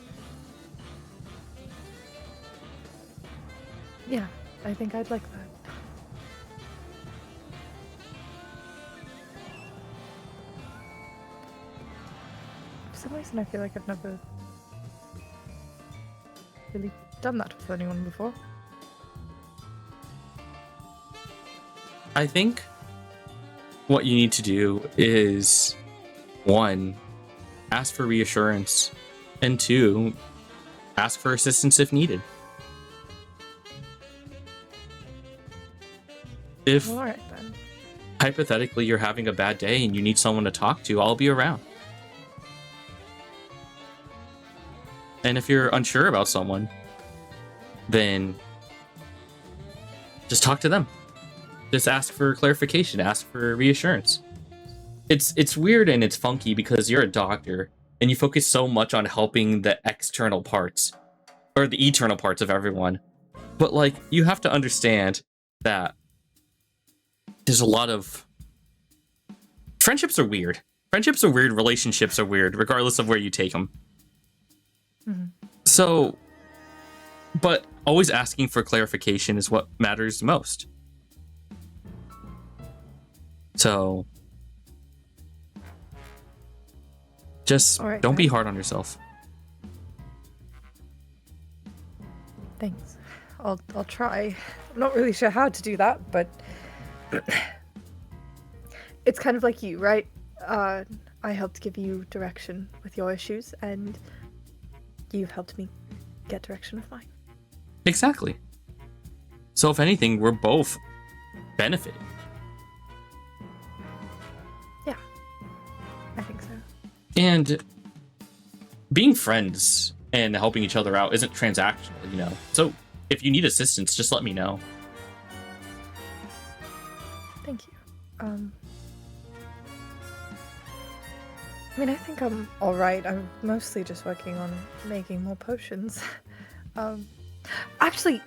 Yeah, I think I'd like that. For some reason, I feel like I've never really done that with anyone before. I think what you need to do is, one, ask for reassurance, and two, ask for assistance if needed. If Well, alright then. hypothetically you're having a bad day and you need someone to talk to, I'll be around. And if you're unsure about someone, then just talk to them. Just ask for clarification, ask for reassurance. It's weird and it's funky because you're a doctor and you focus so much on helping the external parts or the eternal parts of everyone. But like, you have to understand that there's a lot of... Friendships are weird. Friendships are weird, relationships are weird, regardless of where you take them. Mm-hmm. So, but always asking for clarification is what matters most. So, just All right, don't be guys. hard on yourself. Thanks. I'll try. I'm not really sure how to do that, but it's kind of like you, right? I helped give you direction with your issues, and you've helped me get direction with mine. Exactly. So if anything, we're both benefiting. Yeah, I think so. And being friends and helping each other out isn't transactional, you know? So if you need assistance, just let me know. Thank you. I mean, I think I'm all right. I'm mostly just working on making more potions. um, actually,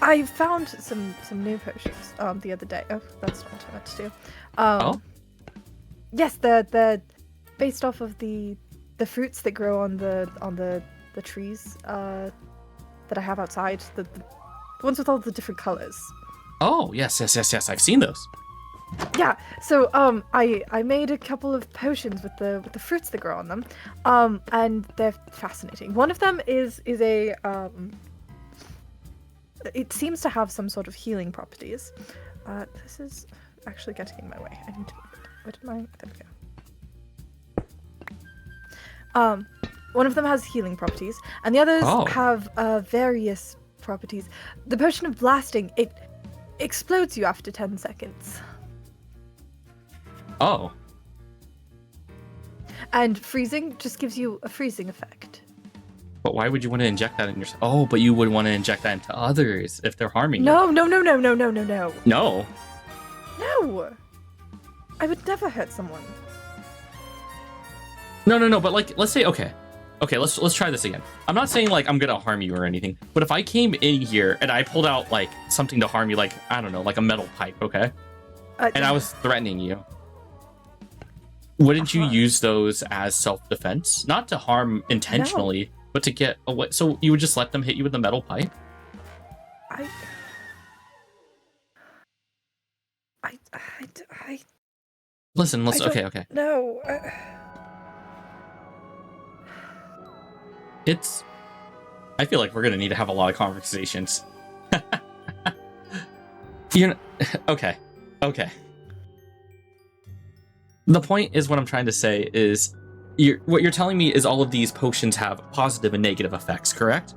I found some new potions the other day. Oh, that's not what I meant to do. Oh? Yes, they're based off of the fruits that grow on the trees that I have outside. The ones with all the different colors. Oh, yes. I've seen those. Yeah, so I made a couple of potions with the fruits that grow on them, and they're fascinating. One of them is a it seems to have some sort of healing properties. This is actually getting in my way. I need to move it. Where did my... There we go. One of them has healing properties, and the others have various properties. The potion of blasting, it explodes you after 10 seconds. Oh. And freezing just gives you a freezing effect. But why would you want to inject that in yourself? Oh, but you would want to inject that into others if they're harming you. No. No? No. I would never hurt someone. No, but like, let's say, okay, let's try this again. I'm not saying like I'm gonna harm you or anything, but if I came in here and I pulled out like something to harm you, like, I don't know, like a metal pipe, okay? And I was threatening you. Wouldn't you use those as self-defense? Not to harm intentionally, but to get away. So you would just let them hit you with the metal pipe? Listen, okay. No. I feel like we're gonna need to have a lot of conversations. Okay. The point is, what I'm trying to say is, what you're telling me is all of these potions have positive and negative effects, correct?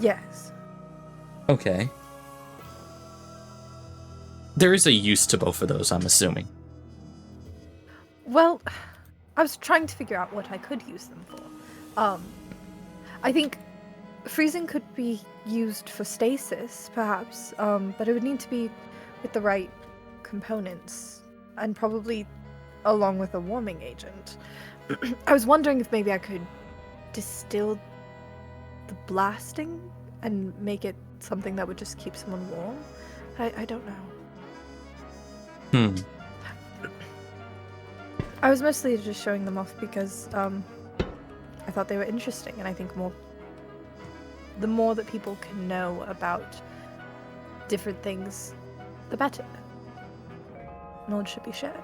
Yes. Okay. There is a use to both of those, I'm assuming. Well, I was trying to figure out what I could use them for. I think freezing could be used for stasis, perhaps, but it would need to be with the right components, and probably along with a warming agent. I was wondering if maybe I could distill the blasting and make it something that would just keep someone warm. I don't know. I was mostly just showing them off because I thought they were interesting, and I think the more that people can know about different things, the better. Knowledge should be shared.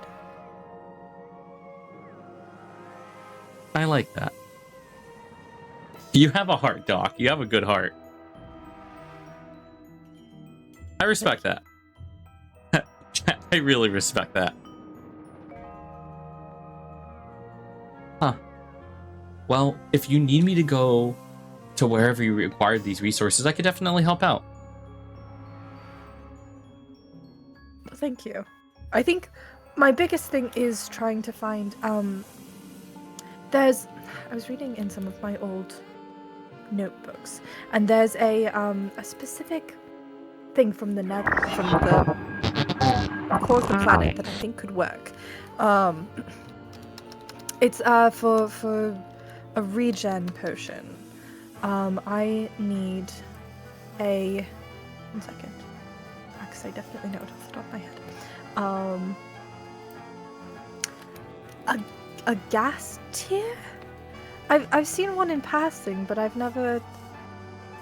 I like that. You have a heart, Doc. You have a good heart. I respect that. I really respect that. Huh. Well, if you need me to go to wherever you require these resources, I could definitely help out. Thank you. I think my biggest thing is trying to find, I was reading in some of my old notebooks, and there's a specific thing from the core of the planet that I think could work. It's for a regen potion. I need a... 1 second. Because I definitely know it off the top of my head. A gas tier? I've seen one in passing, but I've never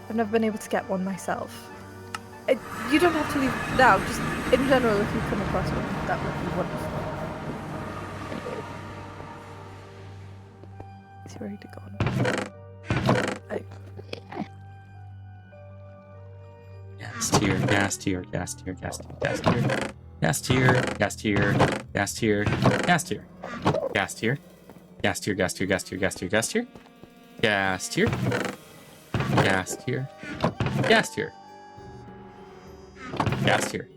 been able to get one myself. You don't have to leave now. Just in general, if you come across one, that would be wonderful. Is he ready to go on? Gas tier. Gas tier. Gas tier. Gas tier. Gas tier. Gas tier. Gas tier. Gas tier. Gas tier. Gas tier. Gas tier. Gas tier. Gas tier. Gas tier. Gas tier. Gas tier.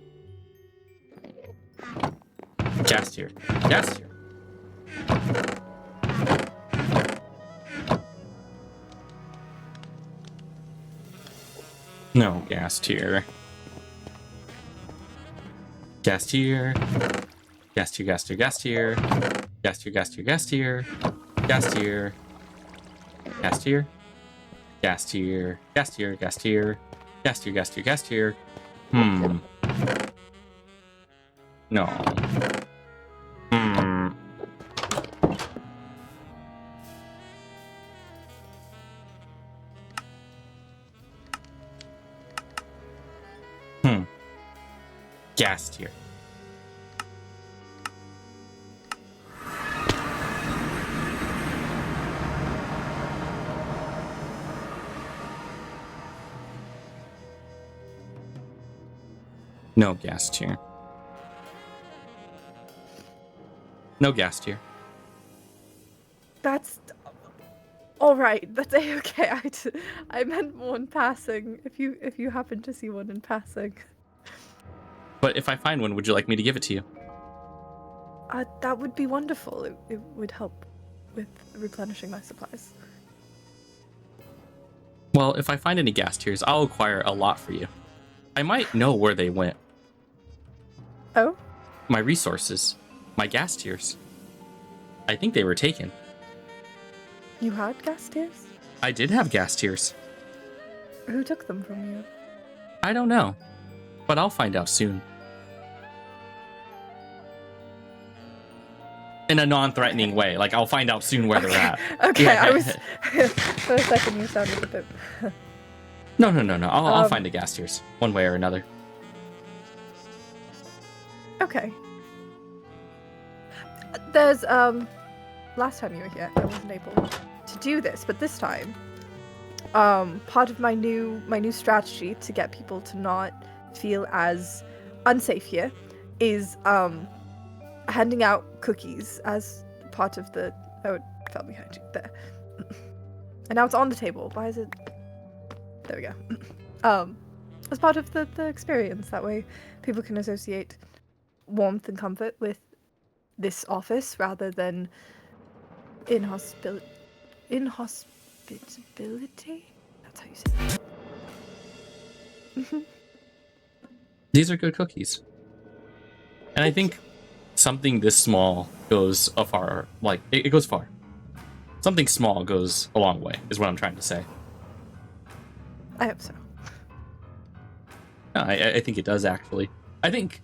Gas tier. Gas tier. No, gas tier. Gas tier. Gas tier, gas tier, gas tier. Gas tier, gas tier, gas tier. Gas tier. Gas tier. Gas tier. Gas tier, gas tier. Gas tier, gas tier, gas tier. No. Gas tier. No gas tier. No gas tier. That's all right. That's okay. I meant more in passing. If you happen to see one in passing. But if I find one, would you like me to give it to you? That would be wonderful. It would help with replenishing my supplies. Well, if I find any gas tiers, I'll acquire a lot for you. I might know where they went. Oh? My resources. My gas tiers. I think they were taken. You had gas tiers? I did have gas tiers. Who took them from you? I don't know. But I'll find out soon. In a non-threatening way. Like, I'll find out soon where they're at. Okay, Yeah. I was... For a second you sounded a bit... No. I'll find the gas tiers. One way or another. Okay. There's, last time you were here, I wasn't able to do this, but this time, part of my new strategy to get people to not feel as unsafe here is, handing out cookies as part of the... Oh, it fell behind you. There. And now it's on the table. Why is it... There we go. As part of the experience. That way people can associate warmth and comfort with this office rather than inhospitability? That's how you say it. These are good cookies. And I think something this small goes afar. Like, it goes far. Something small goes a long way, is what I'm trying to say. I hope so. No, I think it does, actually. I think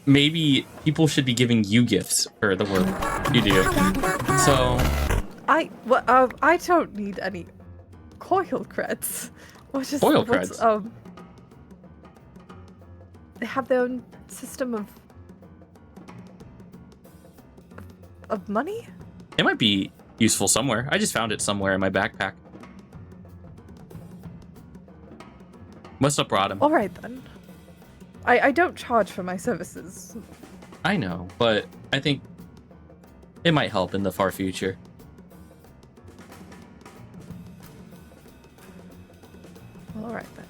maybe people should be giving you gifts for the work you do. So... I don't need any coil creds. Coil creds? They have their own system of money? It might be useful somewhere. I just found it somewhere in my backpack. Must have brought him. Alright then. I don't charge for my services. I know, but I think it might help in the far future. Well, alright then.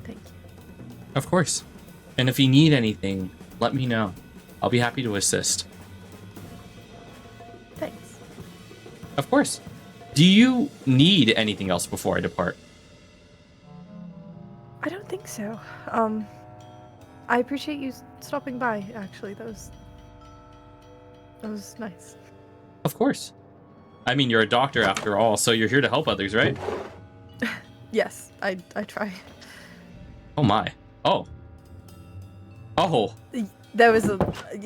Thank you. Of course. And if you need anything, let me know. I'll be happy to assist. Thanks. Of course. Do you need anything else before I depart? I don't think so. I appreciate you stopping by, actually. That was nice. Of course. I mean, you're a doctor after all, so you're here to help others, right? Yes, I try. Oh my. Oh. Oh. There was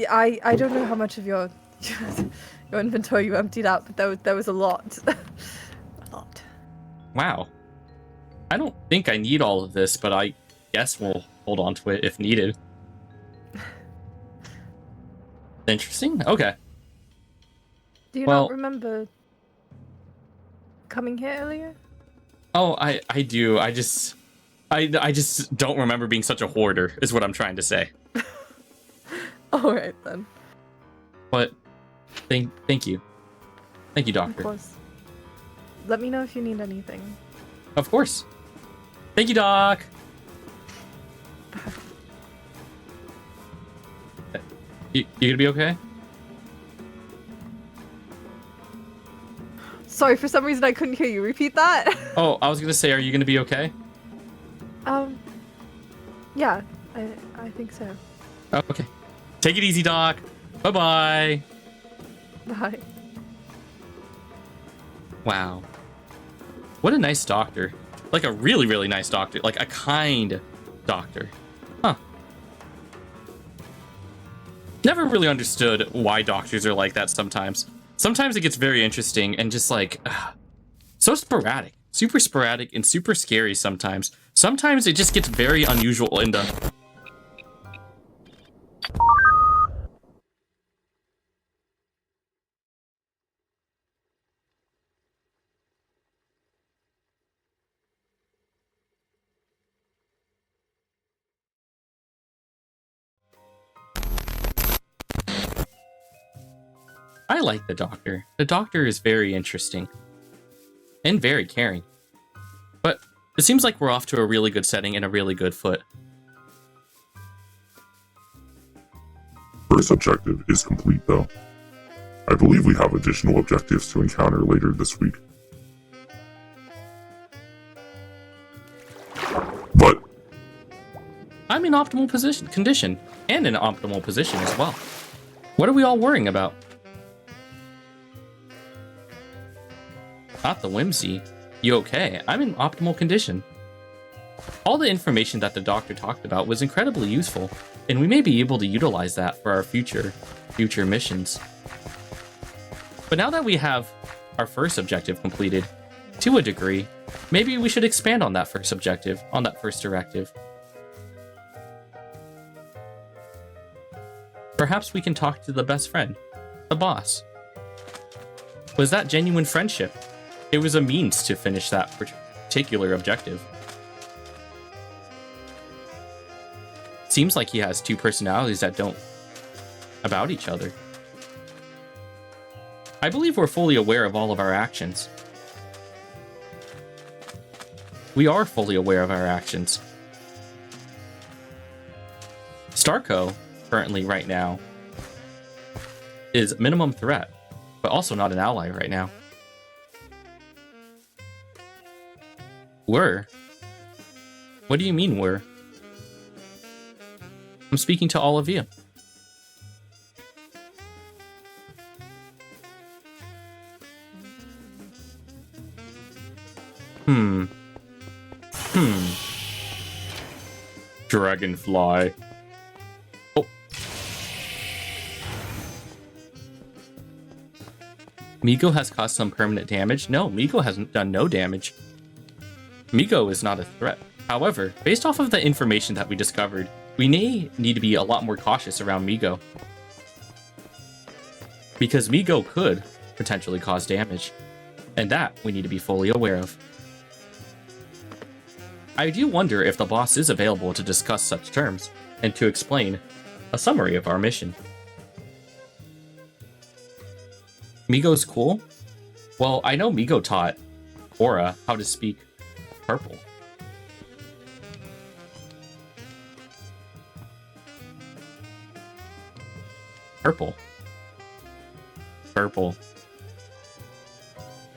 I don't know how much of your inventory you emptied out, but there was a lot. A lot. Wow. I don't think I need all of this, but I guess we'll hold on to it if needed. Interesting. Okay. Do you Well- not remember coming here earlier? Oh, I do. I just don't remember being such a hoarder, is what I'm trying to say. Alright then. But thank you. Thank you, Of Doctor. course. Let me know if you need anything. Of course. Thank you, Doc. You gonna be okay? Sorry, for some reason I couldn't hear you. Repeat that. Oh, I was gonna say, are you gonna be okay? Yeah, I think so. Oh, okay. Take it easy, Doc. Bye-bye. Bye. Wow. What a nice doctor. Like a really, really nice doctor. Like a kind doctor. Huh. Never really understood why doctors are like that sometimes. Sometimes it gets very interesting and just like, so sporadic. Super sporadic and super scary sometimes. Sometimes it just gets very unusual and I like the doctor. The doctor is very interesting and very caring. But it seems like we're off to a really good setting and a really good foot. First objective is complete though. I believe we have additional objectives to encounter later this week. But I'm in optimal condition, and in optimal position as well. What are we all worrying about? Not the whimsy. You okay? I'm in optimal condition. All the information that the doctor talked about was incredibly useful, and we may be able to utilize that for our future missions. But now that we have our first objective completed, to a degree, maybe we should expand on that first objective, on that first directive. Perhaps we can talk to the best friend, the boss. Was that genuine friendship? It was a means to finish that particular objective. Seems like he has two personalities that don't about each other. I believe we're fully aware of all of our actions. We are fully aware of our actions. Starco, currently right now, is minimum threat, but also not an ally right now. Were? What do you mean were? I'm speaking to all of you. Dragonfly. Oh. Migo has caused some permanent damage? No, Migo hasn't done no damage. Migo is not a threat. However, based off of the information that we discovered, we may need to be a lot more cautious around Migo. Because Migo could potentially cause damage, and that we need to be fully aware of. I do wonder if the boss is available to discuss such terms, and to explain a summary of our mission. Migo's cool? Well, I know Migo taught Aura how to speak purple. Purple. Purple.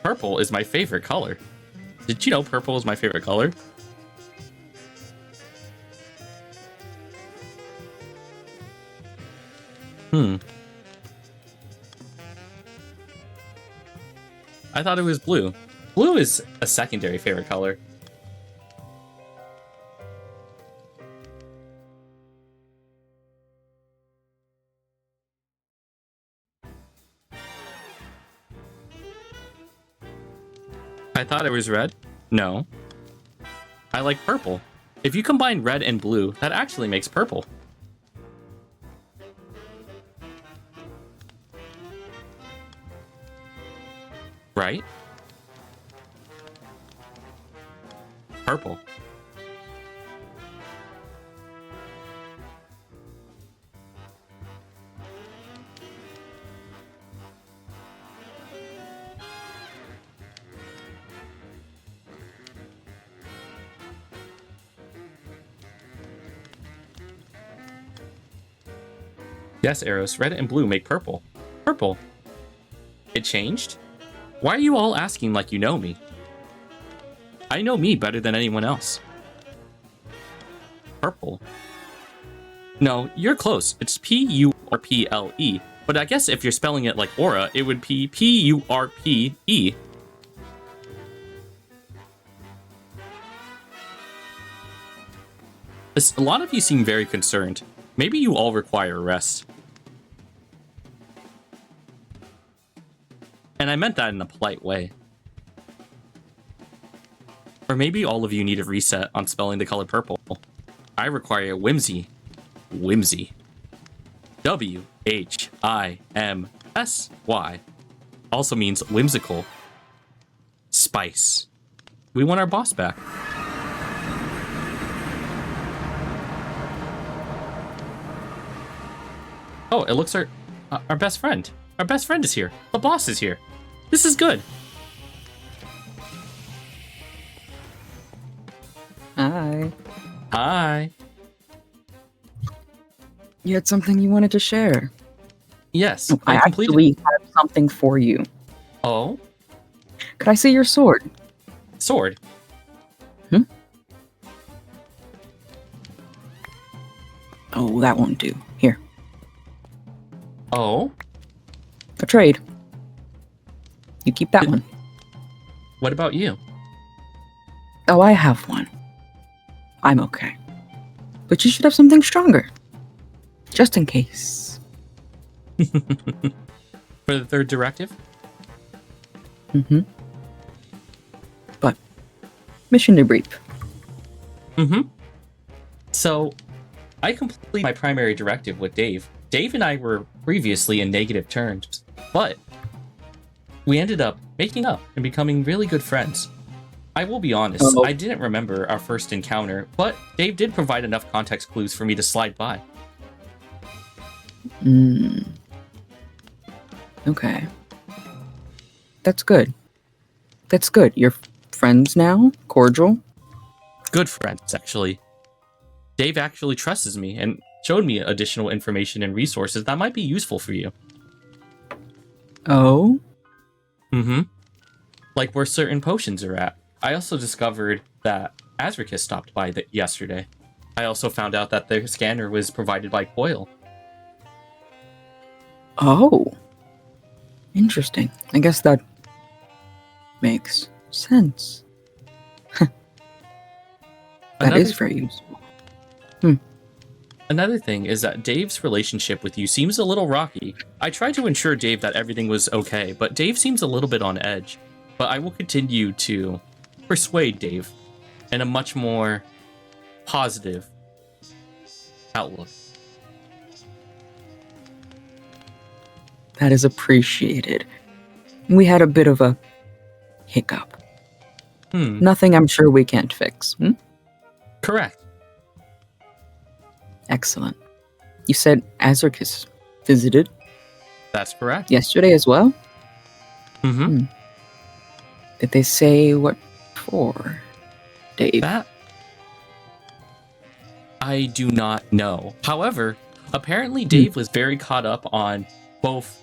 Purple is my favorite color. Did you know purple is my favorite color? I thought it was blue. Blue is a secondary favorite color. I thought it was red. No. I like purple. If you combine red and blue, that actually makes purple. Right? Purple. Yes, Aeros, red and blue make purple. Purple. It changed? Why are you all asking like you know me? I know me better than anyone else. Purple. No, you're close. It's P-U... or P-L-E. But I guess if you're spelling it like aura, it would be P-U-R-P-E. A lot of you seem very concerned. Maybe you all require rest. And I meant that in a polite way. Or maybe all of you need a reset on spelling the color purple. I require whimsy. Whimsy. W-H-I-M-S-Y. Also means whimsical. Spice. We want our boss back. Oh, it looks our best friend. Our best friend is here. The boss is here. This is good. Hi. Hi. You had something you wanted to share. Yes, I completed. actually have something for you. Oh, Could I see your sword? sword. Oh, that won't do. Here, Oh, a trade. You keep that one. what about you? Oh, I have one. I'm okay. But you should have something stronger. Just in case. For the third directive? Mm-hmm. But, mission debrief. Mm-hmm. So, I completed my primary directive with Dave. Dave and I were previously in negative terms, but we ended up making up and becoming really good friends. I will be honest, Oh. I didn't remember our first encounter, but Dave did provide enough context clues for me to slide by. Okay. That's good. That's good. You're friends now? Cordial? Good friends, actually. Dave actually trusts me and showed me additional information and resources that might be useful for you. Oh? Mm-hmm. Like where certain potions are at. I also discovered that Azricus stopped by yesterday. I also found out that their scanner was provided by Coil. Oh. Interesting. I guess that makes sense. That Another is very useful. Another thing is that Dave's relationship with you seems a little rocky. I tried to ensure Dave that everything was okay, but Dave seems a little bit on edge. But I will continue to persuade Dave in a much more positive outlook. That is appreciated. We had a bit of a hiccup. Nothing I'm sure we can't fix. Correct. Excellent. You said Azricus visited That's correct. yesterday as well? Mm-hmm. Did they say what for, Dave? That I do not know. However, apparently Dave was very caught up on both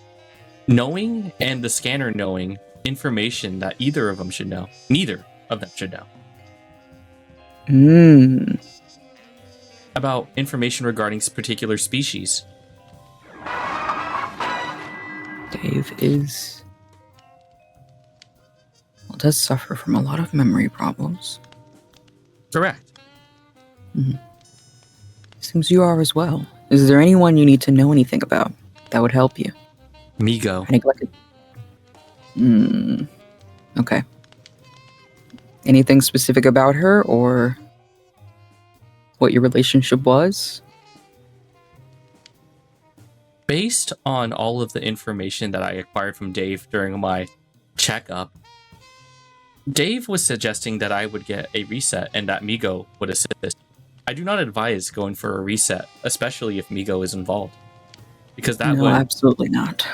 knowing and the scanner knowing information that either of them should know. Neither of them should know. About information regarding particular species. Dave does suffer from a lot of memory problems. Correct. Seems you are as well. Is there anyone you need to know anything about that would help you? Migo. I neglected. Okay. Anything specific about her or what your relationship was? Based on all of the information that I acquired from Dave during my checkup, Dave was suggesting that I would get a reset and that Migo would assist. I do not advise going for a reset, especially if Migo is involved. Because that No, would... absolutely not.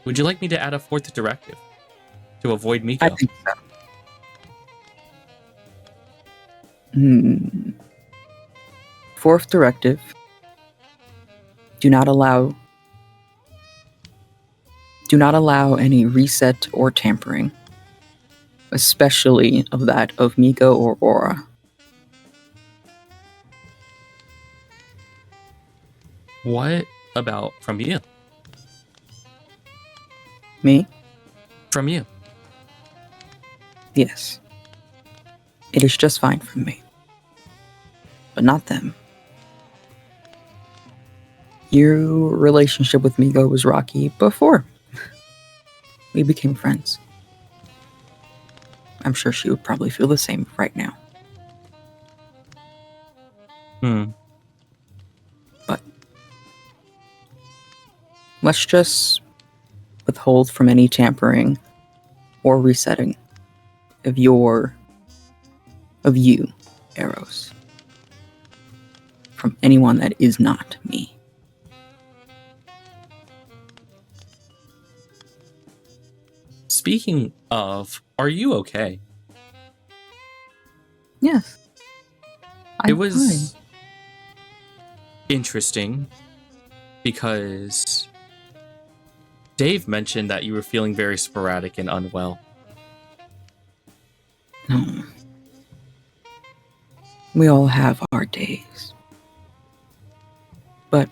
Would you like me to add a fourth directive to avoid Migo? I think so. Fourth directive. Do not allow any reset or tampering, especially of that of Migo or Aura. What about from you? Me? From you. Yes. It is just fine from me. But not them. Your relationship with Migo was rocky before we became friends. I'm sure she would probably feel the same right now. But let's just withhold from any tampering or resetting of you, Aeros. From anyone that is not me. Speaking of, are you okay? Yes. It was interesting because Dave mentioned that you were feeling very sporadic and unwell. No. We all have our days. But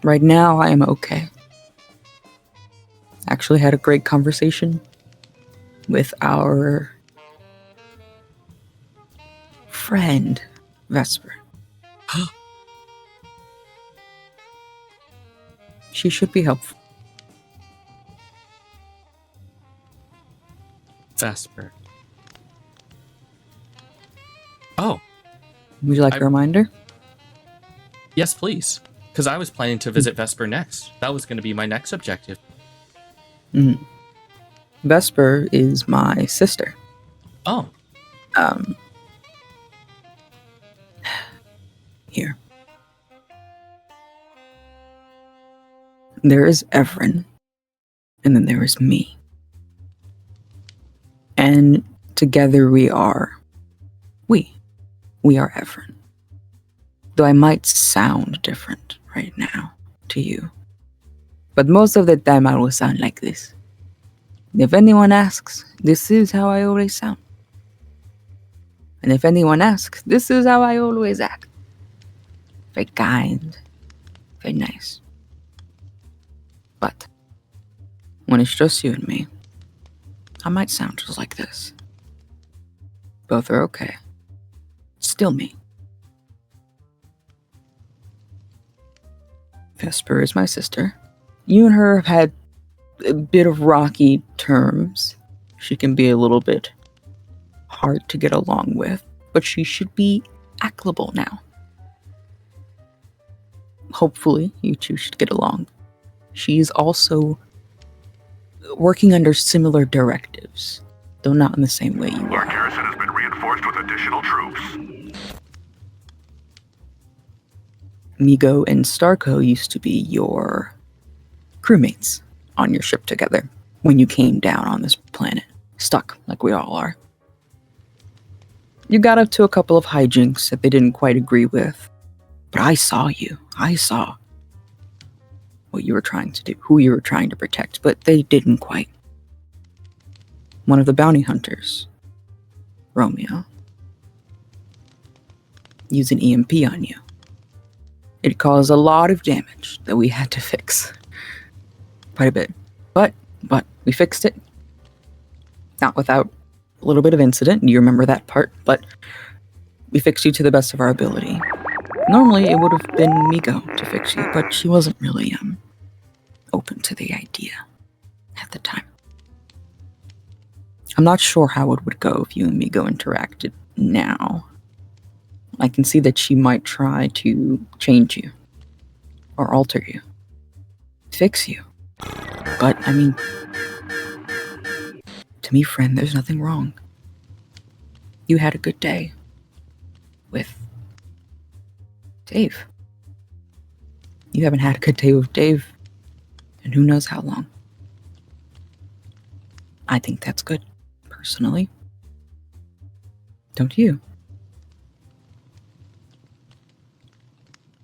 right now I am okay. Actually had a great conversation with our friend, Vesper. She should be helpful. Vesper. Oh. Would you like a reminder? Yes, please. Because I was planning to visit Vesper next. That was going to be my next objective. Mm-hmm. Vesper is my sister. Oh. Here. There is Everin, and then there is me. And together we are Everin. Though I might sound different right now to you. But most of the time I will sound like this. If anyone asks, this is how I always sound. And if anyone asks, this is how I always act. Very kind, very nice. But when it's just you and me, I might sound just like this. Both are okay. Still me. Vesper is my sister. You and her have had a bit of rocky terms. She can be a little bit hard to get along with, but she should be acclimatable now. Hopefully, you two should get along. She's also working under similar directives, though not in the same way you Our are. garrison has been reinforced with additional troops. Migo and Starco used to be your crewmates on your ship together when you came down on this planet, stuck like we all are. You got up to a couple of hijinks that they didn't quite agree with, but I saw you. I saw what you were trying to do, who you were trying to protect, but they didn't quite. One of the bounty hunters, Romeo, used an EMP on you. It caused a lot of damage that we had to fix. Quite a bit. But we fixed it. Not without a little bit of incident, you remember that part, but we fixed you to the best of our ability. Normally it would have been Migo to fix you, but she wasn't really open to the idea at the time. I'm not sure how it would go if you and Migo interacted now. I can see that she might try to change you or alter you, fix you. But, I mean, to me, friend, there's nothing wrong. You had a good day with Dave. You haven't had a good day with Dave in who knows how long. I think that's good, personally. Don't you?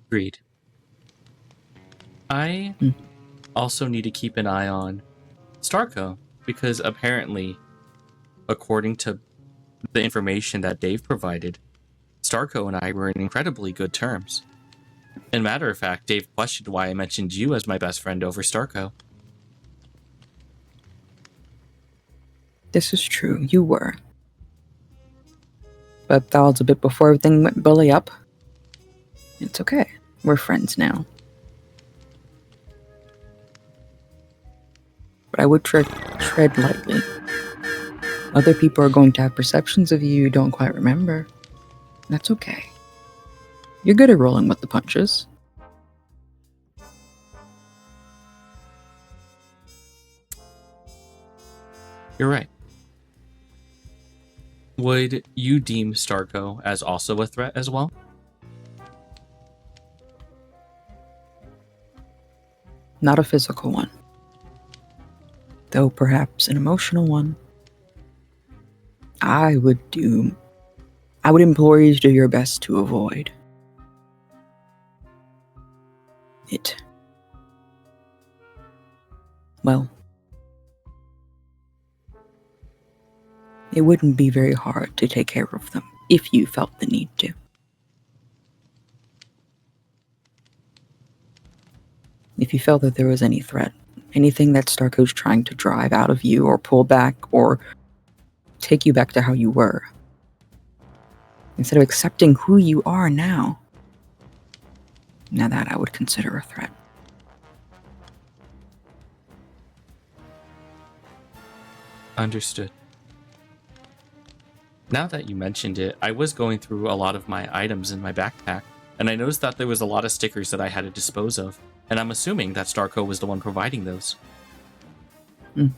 Agreed. I also need to keep an eye on Starco, because apparently, according to the information that Dave provided, Starco and I were in incredibly good terms. And matter of fact, Dave questioned why I mentioned you as my best friend over Starco. This is true, you were. But that was a bit before everything went belly up. It's okay. We're friends now. But I would tread lightly. Other people are going to have perceptions of you don't quite remember. That's okay. You're good at rolling with the punches. You're right. Would you deem Starco as also a threat as well? Not a physical one. Though perhaps an emotional one. I would implore you to do your best to avoid it. Well, it wouldn't be very hard to take care of them if you felt the need to. If you felt that there was any threat, anything that Starco's trying to drive out of you or pull back or take you back to how you were, instead of accepting who you are now that I would consider a threat. Understood. Now that you mentioned it, I was going through a lot of my items in my backpack, and I noticed that there was a lot of stickers that I had to dispose of, and I'm assuming that Starco was the one providing those. A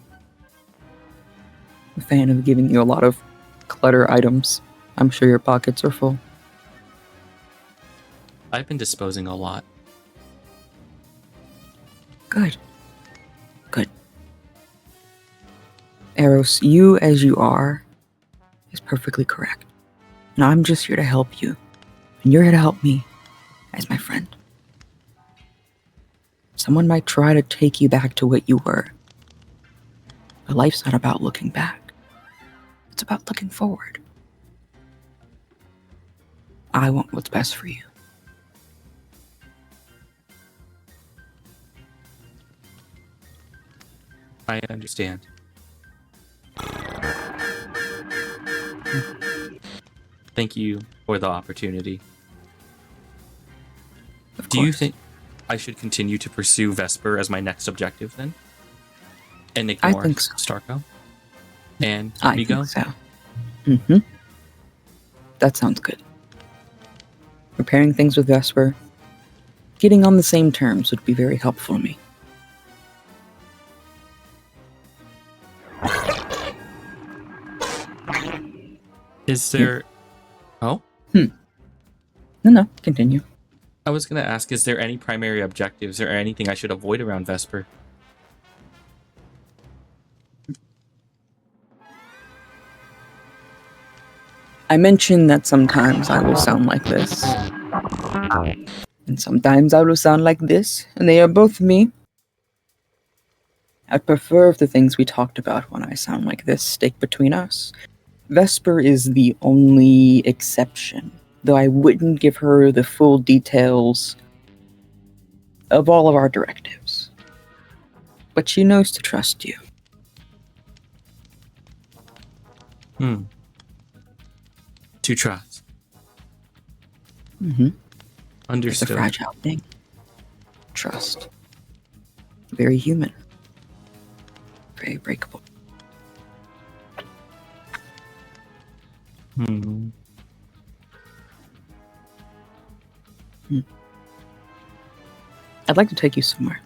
fan of giving you a lot of clutter items. I'm sure your pockets are full. I've been disposing a lot. Good. Good. Aeros, you as you are is perfectly correct. And I'm just here to help you. And you're here to help me as my friend. Someone might try to take you back to what you were. But life's not about looking back. It's about looking forward. I want what's best for you. I understand. Thank you for the opportunity. Of Do you course. think I should continue to pursue Vesper as my next objective then? And I ignore think so. Starco? And I Migo? think so. That sounds good. Repairing things with Vesper, getting on the same terms would be very helpful to me. Is there... Oh? No, continue. I was going to ask, is there any primary objectives or anything I should avoid around Vesper? I mentioned that sometimes I will sound like this. And sometimes I will sound like this, and they are both me. I'd prefer if the things we talked about when I sound like this stick between us. Vesper is the only exception, though I wouldn't give her the full details of all of our directives. But she knows to trust you. To trust. Mm-hmm. It's a Understood. fragile thing. Trust. Very human. Very breakable. I'd like to take you somewhere.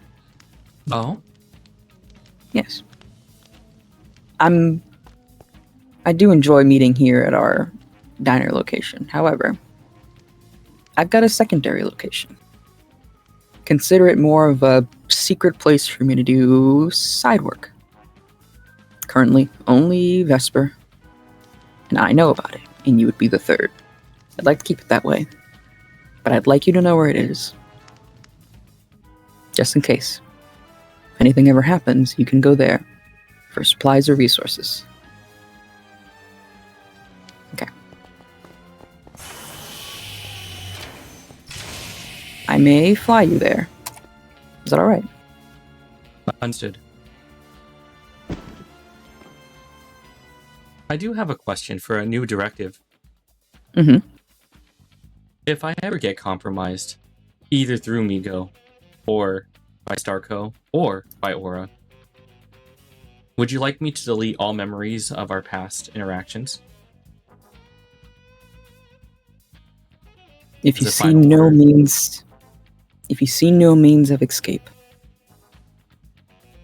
Oh? Yes. I do enjoy meeting here at our diner location. However, I've got a secondary location. Consider it more of a secret place for me to do side work. Currently, only Vesper, and I know about it, and you would be the third. I'd like to keep it that way, but I'd like you to know where it is. Just in case. If anything ever happens, you can go there for supplies or resources. Okay. I I may fly you there. Is that alright? Understood. I do have a question for a new directive. Mm-hmm. If I ever get compromised, either through Migo, or by Starco, or by Aura, would you like me to delete all memories of our past interactions? If you As a see final no order. means, if you see no means of escape,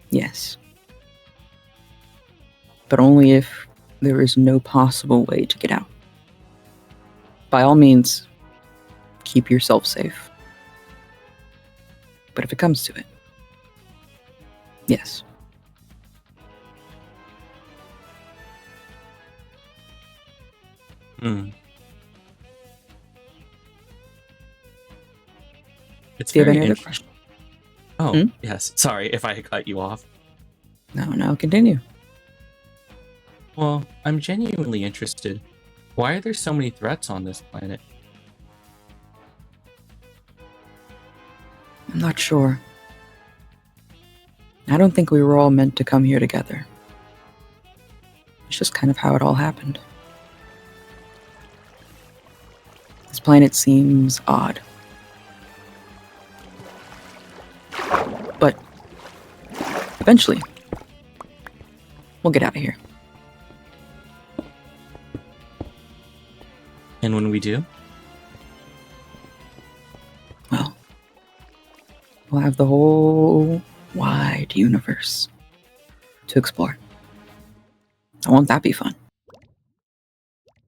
yes. But only if there is no possible way to get out. By all means, keep yourself safe. But if it comes to it, yes. Hmm. It's Do you have very any other interesting. questions? Oh, Hmm? yes. Sorry if I cut you off. No, continue. Well, I'm genuinely interested. Why are there so many threats on this planet? I'm not sure. I don't think we were all meant to come here together. It's just kind of how it all happened. This planet seems odd. But eventually, we'll get out of here. And when we do? Well, we'll have the whole wide universe to explore. Won't that be fun?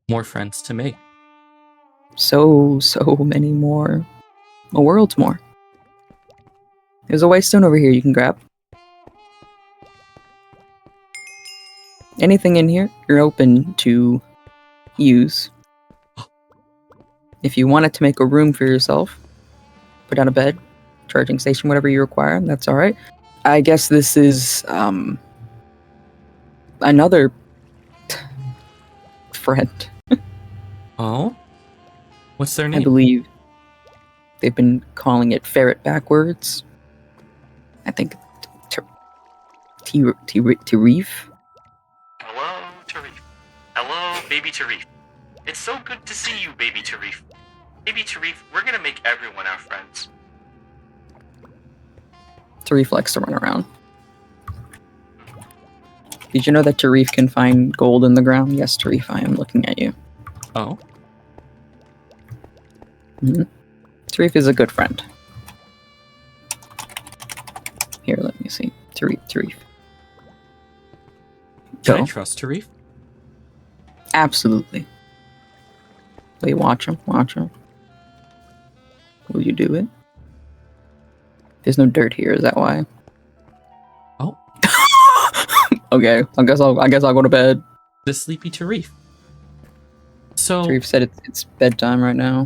More friends to make. So many more. Worlds more. There's a white stone over here you can grab. Anything in here, you're open to use. If you wanted to make a room for yourself, put down a bed, charging station, whatever you require, that's alright. I guess this is another friend. Oh? What's their I name? believe they've been calling it ferret backwards. I think Tarif. Hello, Tarif. Hello, baby Tarif. It's so good to see you, baby Tarif. Baby Tarif, we're gonna make everyone our friends. Tarif likes to run around. Did you know that Tarif can find gold in the ground? Yes, Tarif, I am looking at you. Oh? Tarif is a good friend. Here, let me see. Tarif. Can I Go. trust Tarif? Absolutely. Wait, watch him. Will you do it? There's no dirt here, is that why? Oh. Okay, I guess I'll go to bed. The sleepy Tarif. So, Tarif said it's bedtime right now.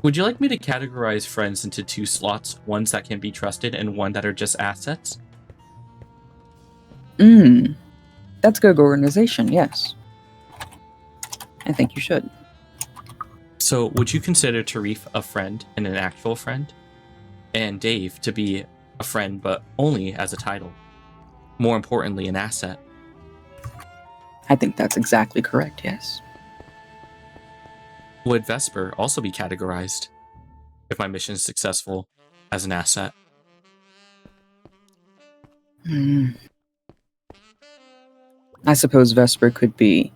would you like me to categorize friends into two slots, ones that can be trusted and one that are just assets? That's good organization, yes. I think you should. So, would you consider Tarif a friend and an actual friend? And Dave to be a friend, but only as a title? More importantly, an asset. I think that's exactly correct, yes. Would Vesper also be categorized, if my mission is successful, as an asset? I suppose Vesper could be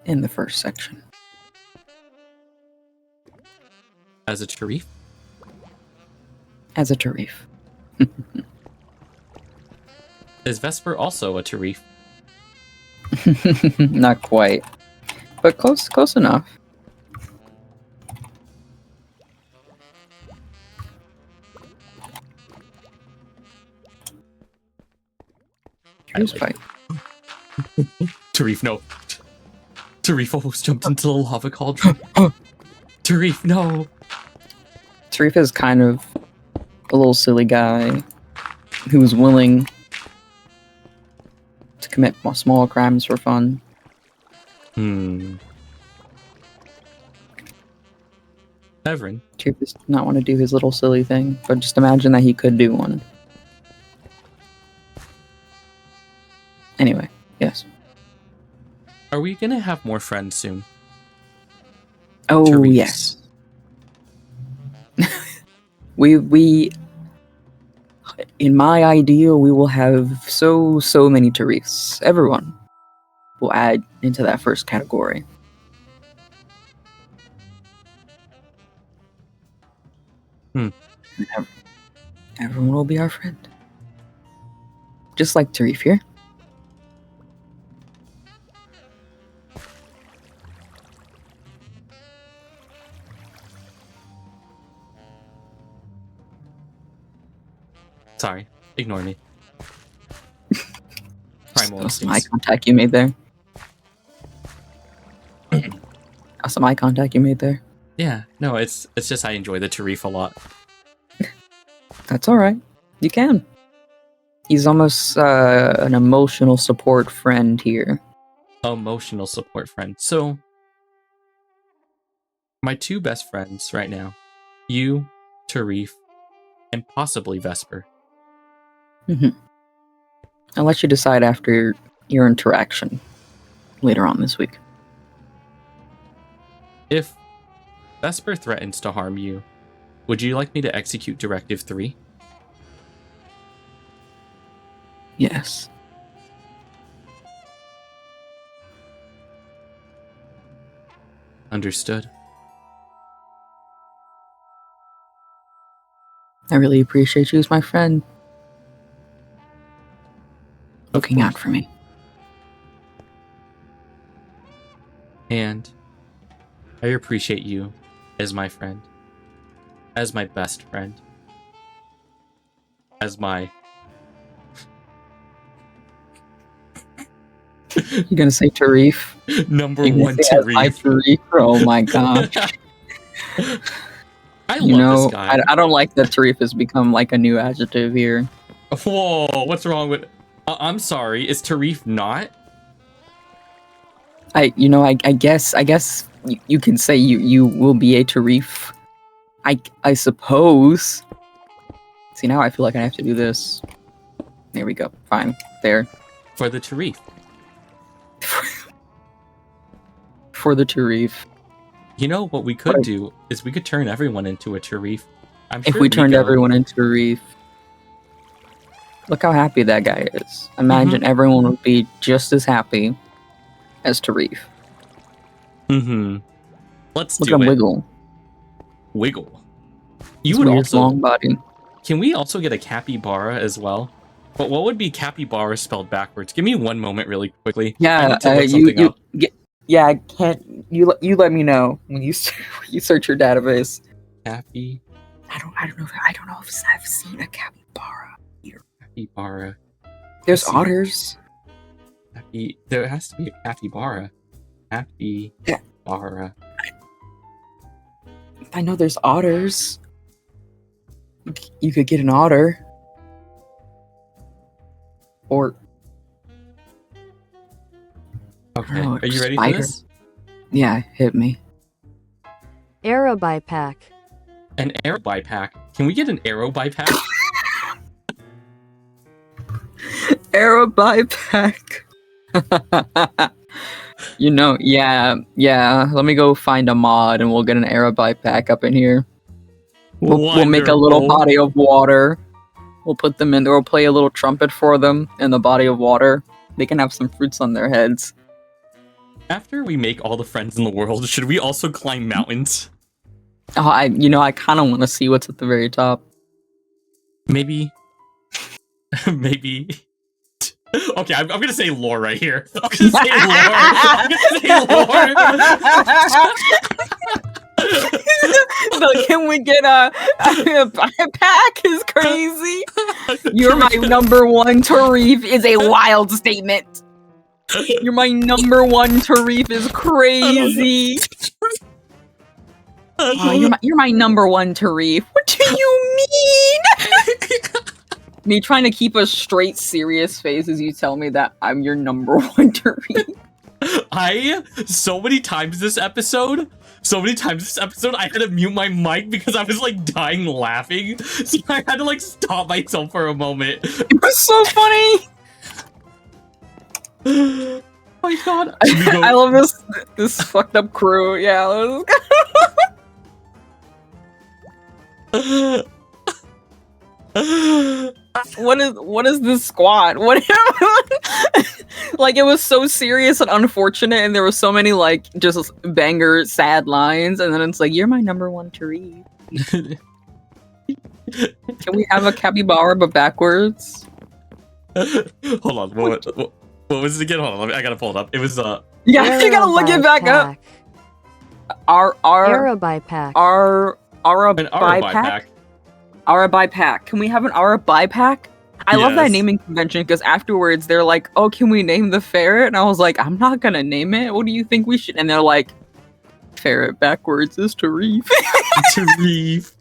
in the first section. As a Tarif? As a Tarif. Is Vesper also a Tarif? Not quite. But close enough. Here's fight. Tarif, no. Tarif almost jumped into the lava cauldron. Tarif, no. Tarif is kind of a little silly guy who's willing to commit small crimes for fun. Everin. Tarif does not want to do his little silly thing, but just imagine that he could do one. Anyway, yes. Are we gonna have more friends soon? Oh, Tarifs. yes. we in my ideal, we will have so many Tarifs. Everyone will add into that first category. Everyone will be our friend. Just like Tarif here. Sorry, ignore me. Primal That's some eye instincts. contact you made there. That's some eye contact you made there. Yeah, no, it's just I enjoy the Tarif a lot. That's alright. You can. He's almost an emotional support friend here. Emotional support friend. So, my two best friends right now, you, Tarif, and possibly Vesper. I'll let you decide after your interaction later on this week. If Vesper threatens to harm you, would you like me to execute Directive 3? Yes. Understood. I really appreciate you as my friend. Looking out for me. And I appreciate you as my friend. As my best friend. As my... You gonna say Tarif? number You gonna one say my Tarif. Tarif? Oh my god. I You love know, this guy. I don't like that Tarif has become like a new adjective here. Whoa, what's wrong with... I'm sorry, is Tarif not? I guess you can say you will be a Tarif. I suppose. See, now I feel like I have to do this. There we go. Fine. There. For the Tarif. For the Tarif. You know, what we could do is we could turn everyone into a Tarif. I'm If sure we turned Miko- everyone into Tarif. Look how happy that guy is. Imagine everyone would be just as happy as Tarif. Mm-hmm. Let's Look do at him it. wiggle. Wiggle. You His would weird also... long body. Can we also get a capybara as well? But what would be capybara spelled backwards? Give me one moment really quickly. I Yeah, need to look something up. Yeah, I can't. You let me know when you you search your database. Cappy... I don't know if I've seen a capybara. Capybara. There's see. otters. There has to be a capybara. Capybara. I know there's otters. You could get an otter. Or Okay, Oh, are you ready spider. for this? yeah, hit me. Arrow bypack. An arrow bypack. Can we get an arrow bypack? Arrow bypack. Yeah. Let me go find a mod and we'll get an arrow bypack up in here. We'll make a little Wonderful. body of water. We'll put them in there. We'll play a little trumpet for them in the body of water. They can have some fruits on their heads. After we make all the friends in the world, should we also climb mountains? Oh, I kind of want to see what's at the very top. Maybe. Maybe. Okay, I'm gonna say lore right here. I'm gonna say lore. I'm gonna say lore. Can we get a bypack? Is crazy. You're my number one Tarif is a wild statement. You're my number one Tarif is crazy. Oh, you're my number one Tarif. What do you mean? Me trying to keep a straight, serious face as you tell me that I'm your number one Tarif. I so many times this episode so many times this episode I had to mute my mic because I was like dying laughing. So I had to like stop myself for a moment. It was so funny. Oh my god. I love this fucked up crew. Yeah. What is this squad? What like it was so serious and unfortunate, and there were so many like just banger sad lines, and then it's like, you're my number one to read. Can we have a capybara but backwards? Hold on, what was it again? Hold on, I gotta pull it up. It was Yeah, you gotta look it back up. Arabipack. Arabipack. Can we have an Arabipack? I love that Yes. naming convention because afterwards they're like, "Oh, can we name the ferret?" And I was like, "I'm not gonna name it. What do you think we should?" And they're like, "Ferret backwards is Tarif." Tarif.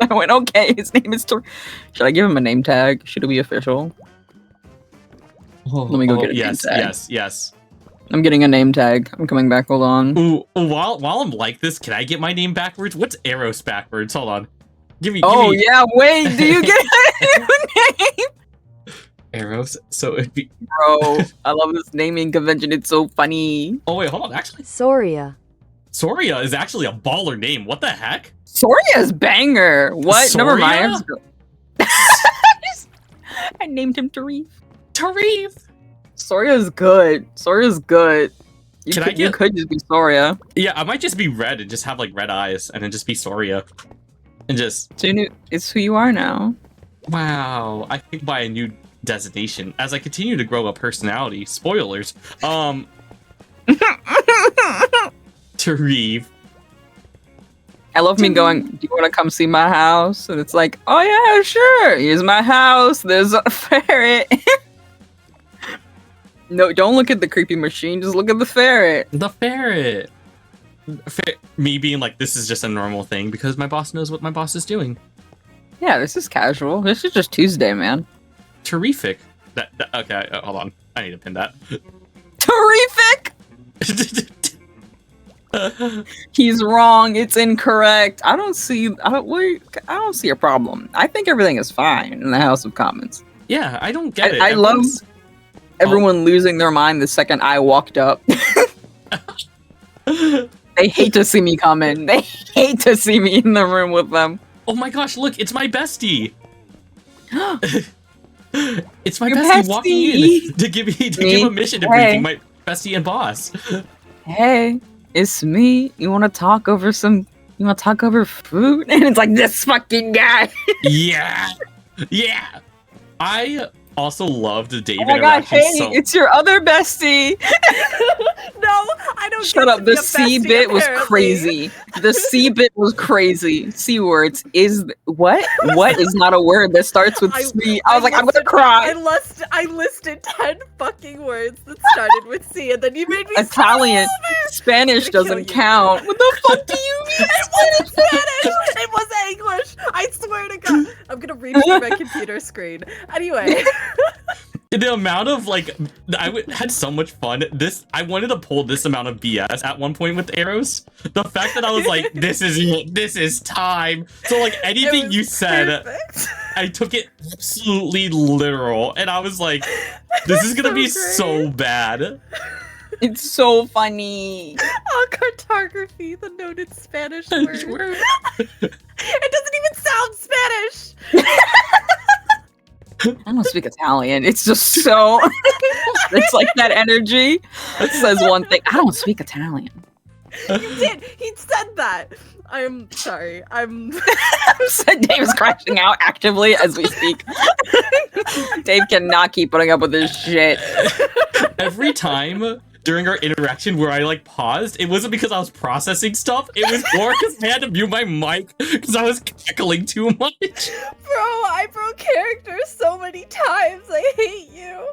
And I went, "Okay, his name is Tarif." Should I give him a name tag? Should it be official? Let me go get a name tag. Yes. I'm getting a name tag. I'm coming back. Hold on. Ooh, while I'm like this, can I get my name backwards? What's Aeros backwards? Hold on. Give me. Yeah. Wait. Do you get a new name? Aeros. So it'd be. Bro, I love this naming convention. It's so funny. Oh wait, hold on. Actually, Soria. Soria is actually a baller name. What the heck? Soria's banger. What? Never Soria? mind. I named him Tarif. Tarif. Soria's good. Soria's good. You could just be Soria. Yeah, I might just be red and just have like red eyes, and then just be Soria, and just. So it's who you are now. Wow, I think by a new designation as I continue to grow a personality. Spoilers. Tarif. I love me going, "Do you want to come see my house?" And it's like, "Oh yeah, sure. Here's my house. There's a ferret." No, don't look at the creepy machine. Just look at the ferret. The ferret. Me being like, this is just a normal thing because my boss knows what my boss is doing. Yeah, this is casual. This is just Tuesday, man. Terrific. Okay, hold on. I need to pin that. Terrific. He's wrong. It's incorrect. I don't see a problem. I think everything is fine in the House of Commons. Yeah, I don't get it. I love everyone losing their mind the second I walked up. They hate to see me come in. They hate to see me in the room with them. Oh my gosh, look, it's my bestie. It's my Your bestie walking in to give a mission to Hey. briefing my bestie and boss. Hey, it's me. You want to talk over food? And it's like, this fucking guy. Yeah. I also loved the David Oh my god, interaction hey, it's your other bestie. No, I don't. Shut get up. to The be a C bestie, bit was apparently. crazy. The C bit was crazy. C words is what? What is not a word that starts with C? I was like, I'm gonna cry. I listed 10 fucking words that started with C, and then you made me Italian, Spanish I'm gonna doesn't kill you. count. What the fuck do you mean? It wasn't Spanish. It was English. I swear to God. I'm gonna read through my computer screen. Anyway. The amount of had so much fun. I wanted to pull this amount of BS at one point with Aeros. The fact that I was like, this is it. This is time. So like anything was you said, perfect. I took it absolutely literal, and I was like, this is gonna So be great. so bad. It's so funny. Oh, cartography, the noted Spanish word. It doesn't even sound Spanish. I don't speak Italian. It's just so. It's like that energy. It says one thing. I don't speak Italian. He did. He said that. I'm sorry. Dave's crashing out actively as we speak. Dave cannot keep putting up with this shit. Every time during our interaction where I paused, it wasn't because I was processing stuff. It was more because I had to mute my mic because I was cackling too much. Bro, I broke character so many times. I hate you.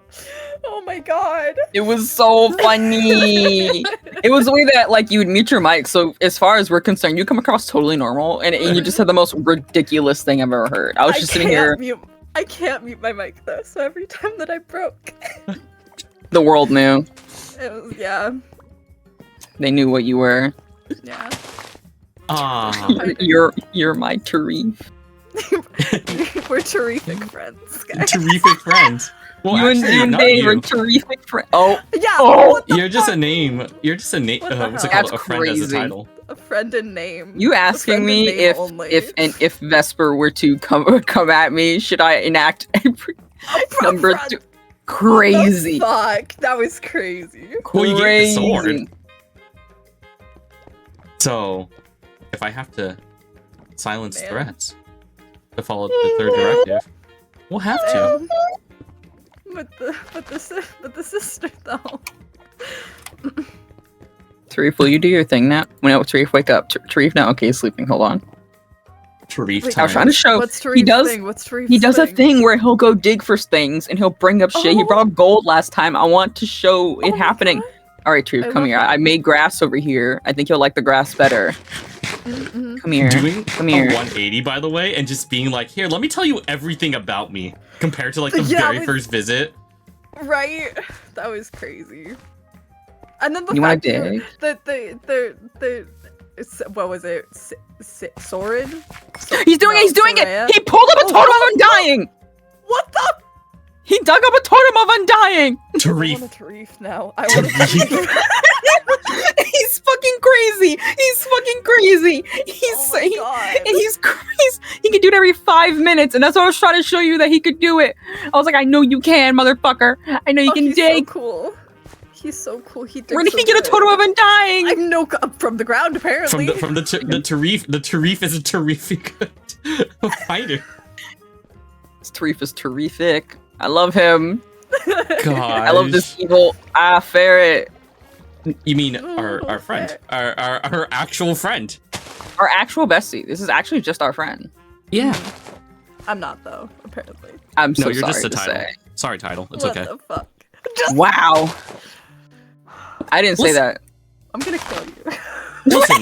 Oh my god. It was so funny. It was the way that you would mute your mic. So as far as we're concerned, you come across totally normal, and you just had the most ridiculous thing I've ever heard. I was just sitting here. I can't mute my mic though. So every time that I broke, The world knew. it was yeah. They knew what you were. Yeah. Ah, You're my Tarif. We're terrific friends, guys. terrific friends. Well, You and actually, not Dave are you. terrific friends. Oh, Yeah. Oh! What the You're just fuck? a name. You're just a name. What the What's it hell? called? That's A friend as a crazy. title. A friend in name. you A asking friend in me name if only. if Vesper were to come at me, should I enact number friend. 2? What the Crazy. fuck? That was crazy. Well, you get the sword. Crazy. So, if I have to silence Man. threats to follow the third directive, we'll have to. But the sister though. Tarif, will you do your thing now? No, Tarif, wake up. Tarif, now. Okay, he's sleeping. Hold on. Tarif Wait, I was trying to show. What's he Tarif's does. thing? What's Tarif's He does a thing? thing where he'll go dig for things and he'll bring up shit. He brought up gold last time. I want to show it Oh my happening. God. All right, Tarif, I come love here. that. I made grass over here. I think you'll like the grass better. Mm-mm. Come here. Doing Come a here. 180, by the way, and just being like, here, let me tell you everything about me, compared to like the Yeah, very but- first visit. Right? That was crazy. And then the You wanna fact that dig? what was it? Sorin? He's doing it. He's doing Soraya? it. He pulled up a Oh, totem what of the- undying. What the? He dug up a totem of undying. I Tarif. want a Tarif now. I want a Tarif. He's fucking crazy. He's fucking crazy. Oh my God. He's crazy. He can do it every 5 minutes, and that's what I was trying to show you that he could do it. I was like, I know you can, motherfucker. I know you can he's dig. so cool. He's so cool. He digs Where did so he get a good. totem of undying? I know from the ground apparently. From the Tarif is a terrific fighter. This Tarif is terrific. I love him. God, I love this evil ferret. You mean Oh, our friend, okay. our actual friend? Our actual bestie. This is actually just our friend. Yeah. I'm not though. Apparently. I'm so No, you're sorry just a to title. say. Sorry, title. It's What okay. the fuck? Just, Wow. I didn't say Listen- that. I'm gonna kill you. Listen,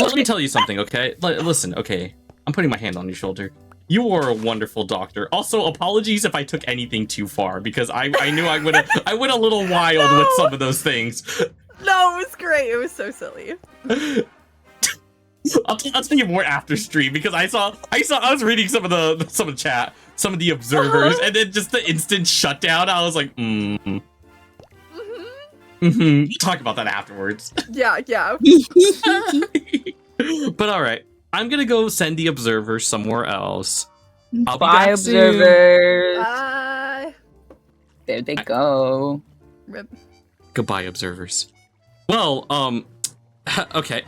let me tell you something, okay? Listen, okay. I'm putting my hand on your shoulder. You are a wonderful doctor. Also, apologies if I took anything too far, because I knew I went a little wild with some of those things. No, it was great. It was so silly. I'll tell you more after stream, because I was reading some of the chat, some of the observers, and then just the instant shutdown. I was like, We'll talk about that afterwards. Yeah. But all right, I'm gonna go send the observers somewhere else. I'll be Bye, back soon. observers. Bye. There they go. Rip. Goodbye, observers. Well, okay.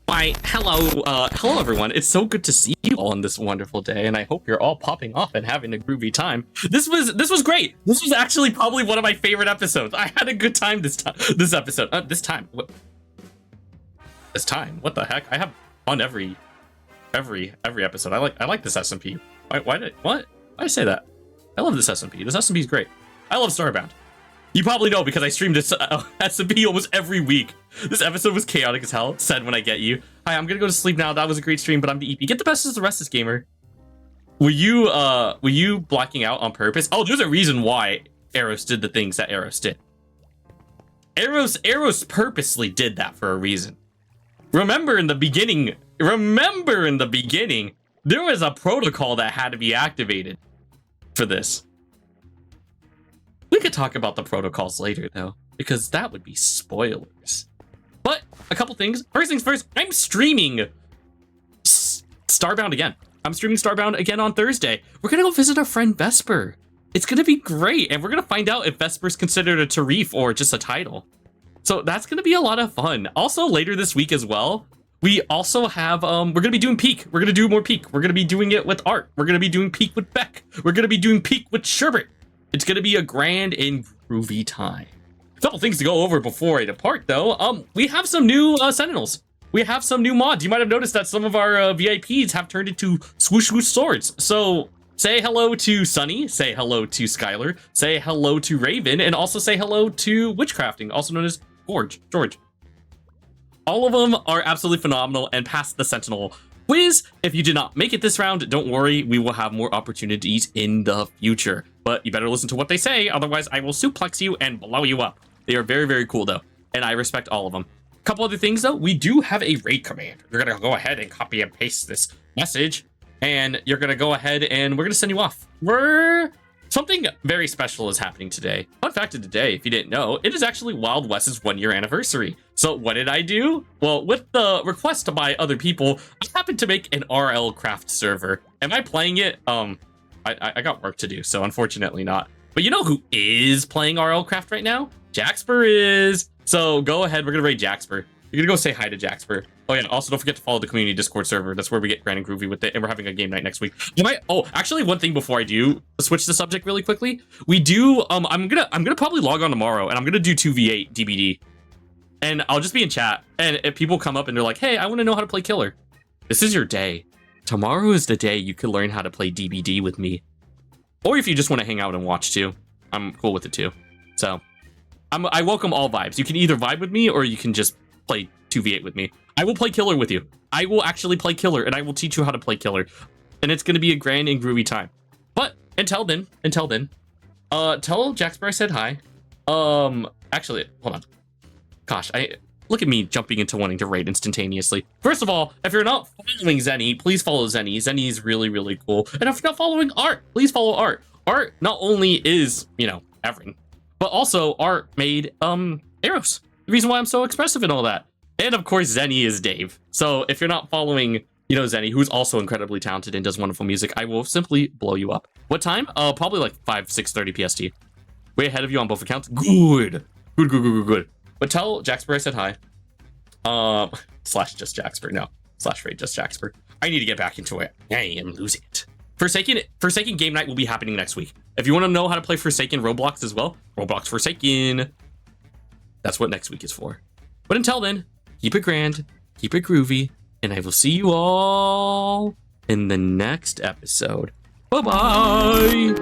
Why, hello everyone. It's so good to see you all on this wonderful day, and I hope you're all popping off and having a groovy time. This was great. This was actually probably one of my favorite episodes. I had a good time this episode. This time. What the heck? I have fun every episode. I like this SMP. Why did I say that? I love this SMP. This SMP is great. I love StarBound. You probably know because I stream this SMP almost every week. This episode was chaotic as hell. Said when I get you. Hi, I'm gonna go to sleep now. That was a great stream, but I'm the EP. Get the best of the rest of this gamer. Were you blacking out on purpose? Oh, there's a reason why Aeros did the things that Aeros did. Aeros purposely did that for a reason. Remember in the beginning, there was a protocol that had to be activated for this. We could talk about the protocols later, though, because that would be spoilers. But a couple things. First things first, I'm streaming StarBound again. I'm streaming StarBound again on Thursday. We're gonna go visit our friend Vesper. It's gonna be great, and we're gonna find out if Vesper's considered a Tarif or just a title. So that's gonna be a lot of fun. Also, later this week as well, we also have we're gonna be doing Peak. We're gonna do more Peak. We're gonna be doing it with Art. We're gonna be doing Peak with Beck. We're gonna be doing Peak with Sherbert. It's gonna be a grand and groovy time. A couple things to go over before I depart, though. We have some new Sentinels. We have some new mods. You might have noticed that some of our VIPs have turned into swoosh swoosh swords. So say hello to Sunny, say hello to Skylar, say hello to Raven, and also say hello to Witchcrafting, also known as George. All of them are absolutely phenomenal and passed the Sentinel quiz. If you did not make it this round, don't worry, we will have more opportunities in the future. But you better listen to what they say, otherwise I will suplex you and blow you up. They are very, very cool though, and I respect all of them. Couple other things though, we do have a raid command. You're gonna go ahead and copy and paste this message, and you're gonna go ahead and we're gonna send you off. Something very special is happening today. Fun fact of the day, if you didn't know, it is actually Wild West's 1-year anniversary. So what did I do? Well, with the request by other people, I happened to make an RL craft server. Am I playing it? I got work to do, so unfortunately not. But you know who is playing RL craft right now? Jaxper is. So go ahead, we're gonna raid Jaxper. You're gonna go say hi to Jaxper. Oh yeah, also don't forget to follow the community Discord server. That's where we get grand and groovy with it, and we're having a game night next week. Oh, actually, one thing before I do switch the subject really quickly, we do. I'm gonna probably log on tomorrow, and I'm gonna do 2v8 DBD, and I'll just be in chat. And if people come up and they're like, "Hey, I want to know how to play Killer," this is your day. Tomorrow is the day you can learn how to play DBD with me, or if you just want to hang out and watch too, I'm cool with it too. So, I welcome all vibes. You can either vibe with me, or you can just play 2v8 with me. I will play Killer with you. I will actually play Killer, and I will teach you how to play Killer. And it's going to be a grand and groovy time. But until then, tell Jaxper I said hi. Actually, hold on. Gosh, look at me jumping into wanting to raid instantaneously. First of all, if you're not following Zenny, please follow Zenny. Zenny is really, really cool. And if you're not following Art, please follow Art. Art not only is, Evan, but also Art made Aeros. The reason why I'm so expressive and all that. And of course, Zenny is Dave. So if you're not following, Zenny, who's also incredibly talented and does wonderful music, I will simply blow you up. What time? Probably like 6:30 PST. Way ahead of you on both accounts. Good. But tell Jaxper I said hi. / just Jaxper. No. / raid just Jaxper. I need to get back into it. I am losing it. Forsaken game night will be happening next week. If you want to know how to play Forsaken Roblox as well, Roblox Forsaken. That's what next week is for. But until then, keep it grand, keep it groovy, and I will see you all in the next episode. Bye-bye!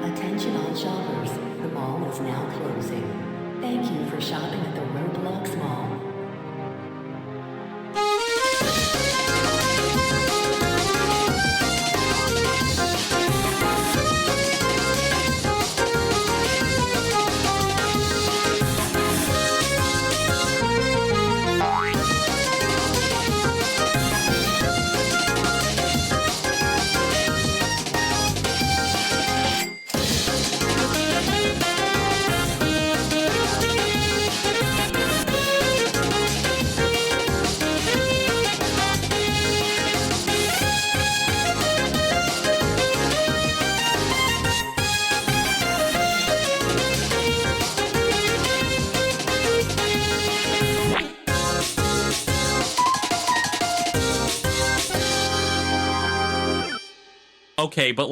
Attention all shoppers, the mall is now closing. Thank you for shopping at the Roblox Mall. Okay, but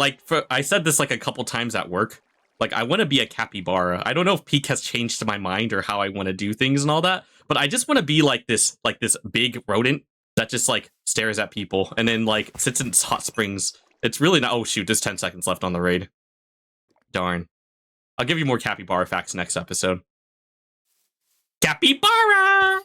I said this like a couple times at work. Like, I want to be a capybara. I don't know if Peak has changed my mind or how I want to do things and all that, but I just want to be like this big rodent that just like stares at people and then like sits in hot springs. It's really not. Oh shoot, there's 10 seconds left on the raid. Darn. I'll give you more capybara facts next episode. Capybara!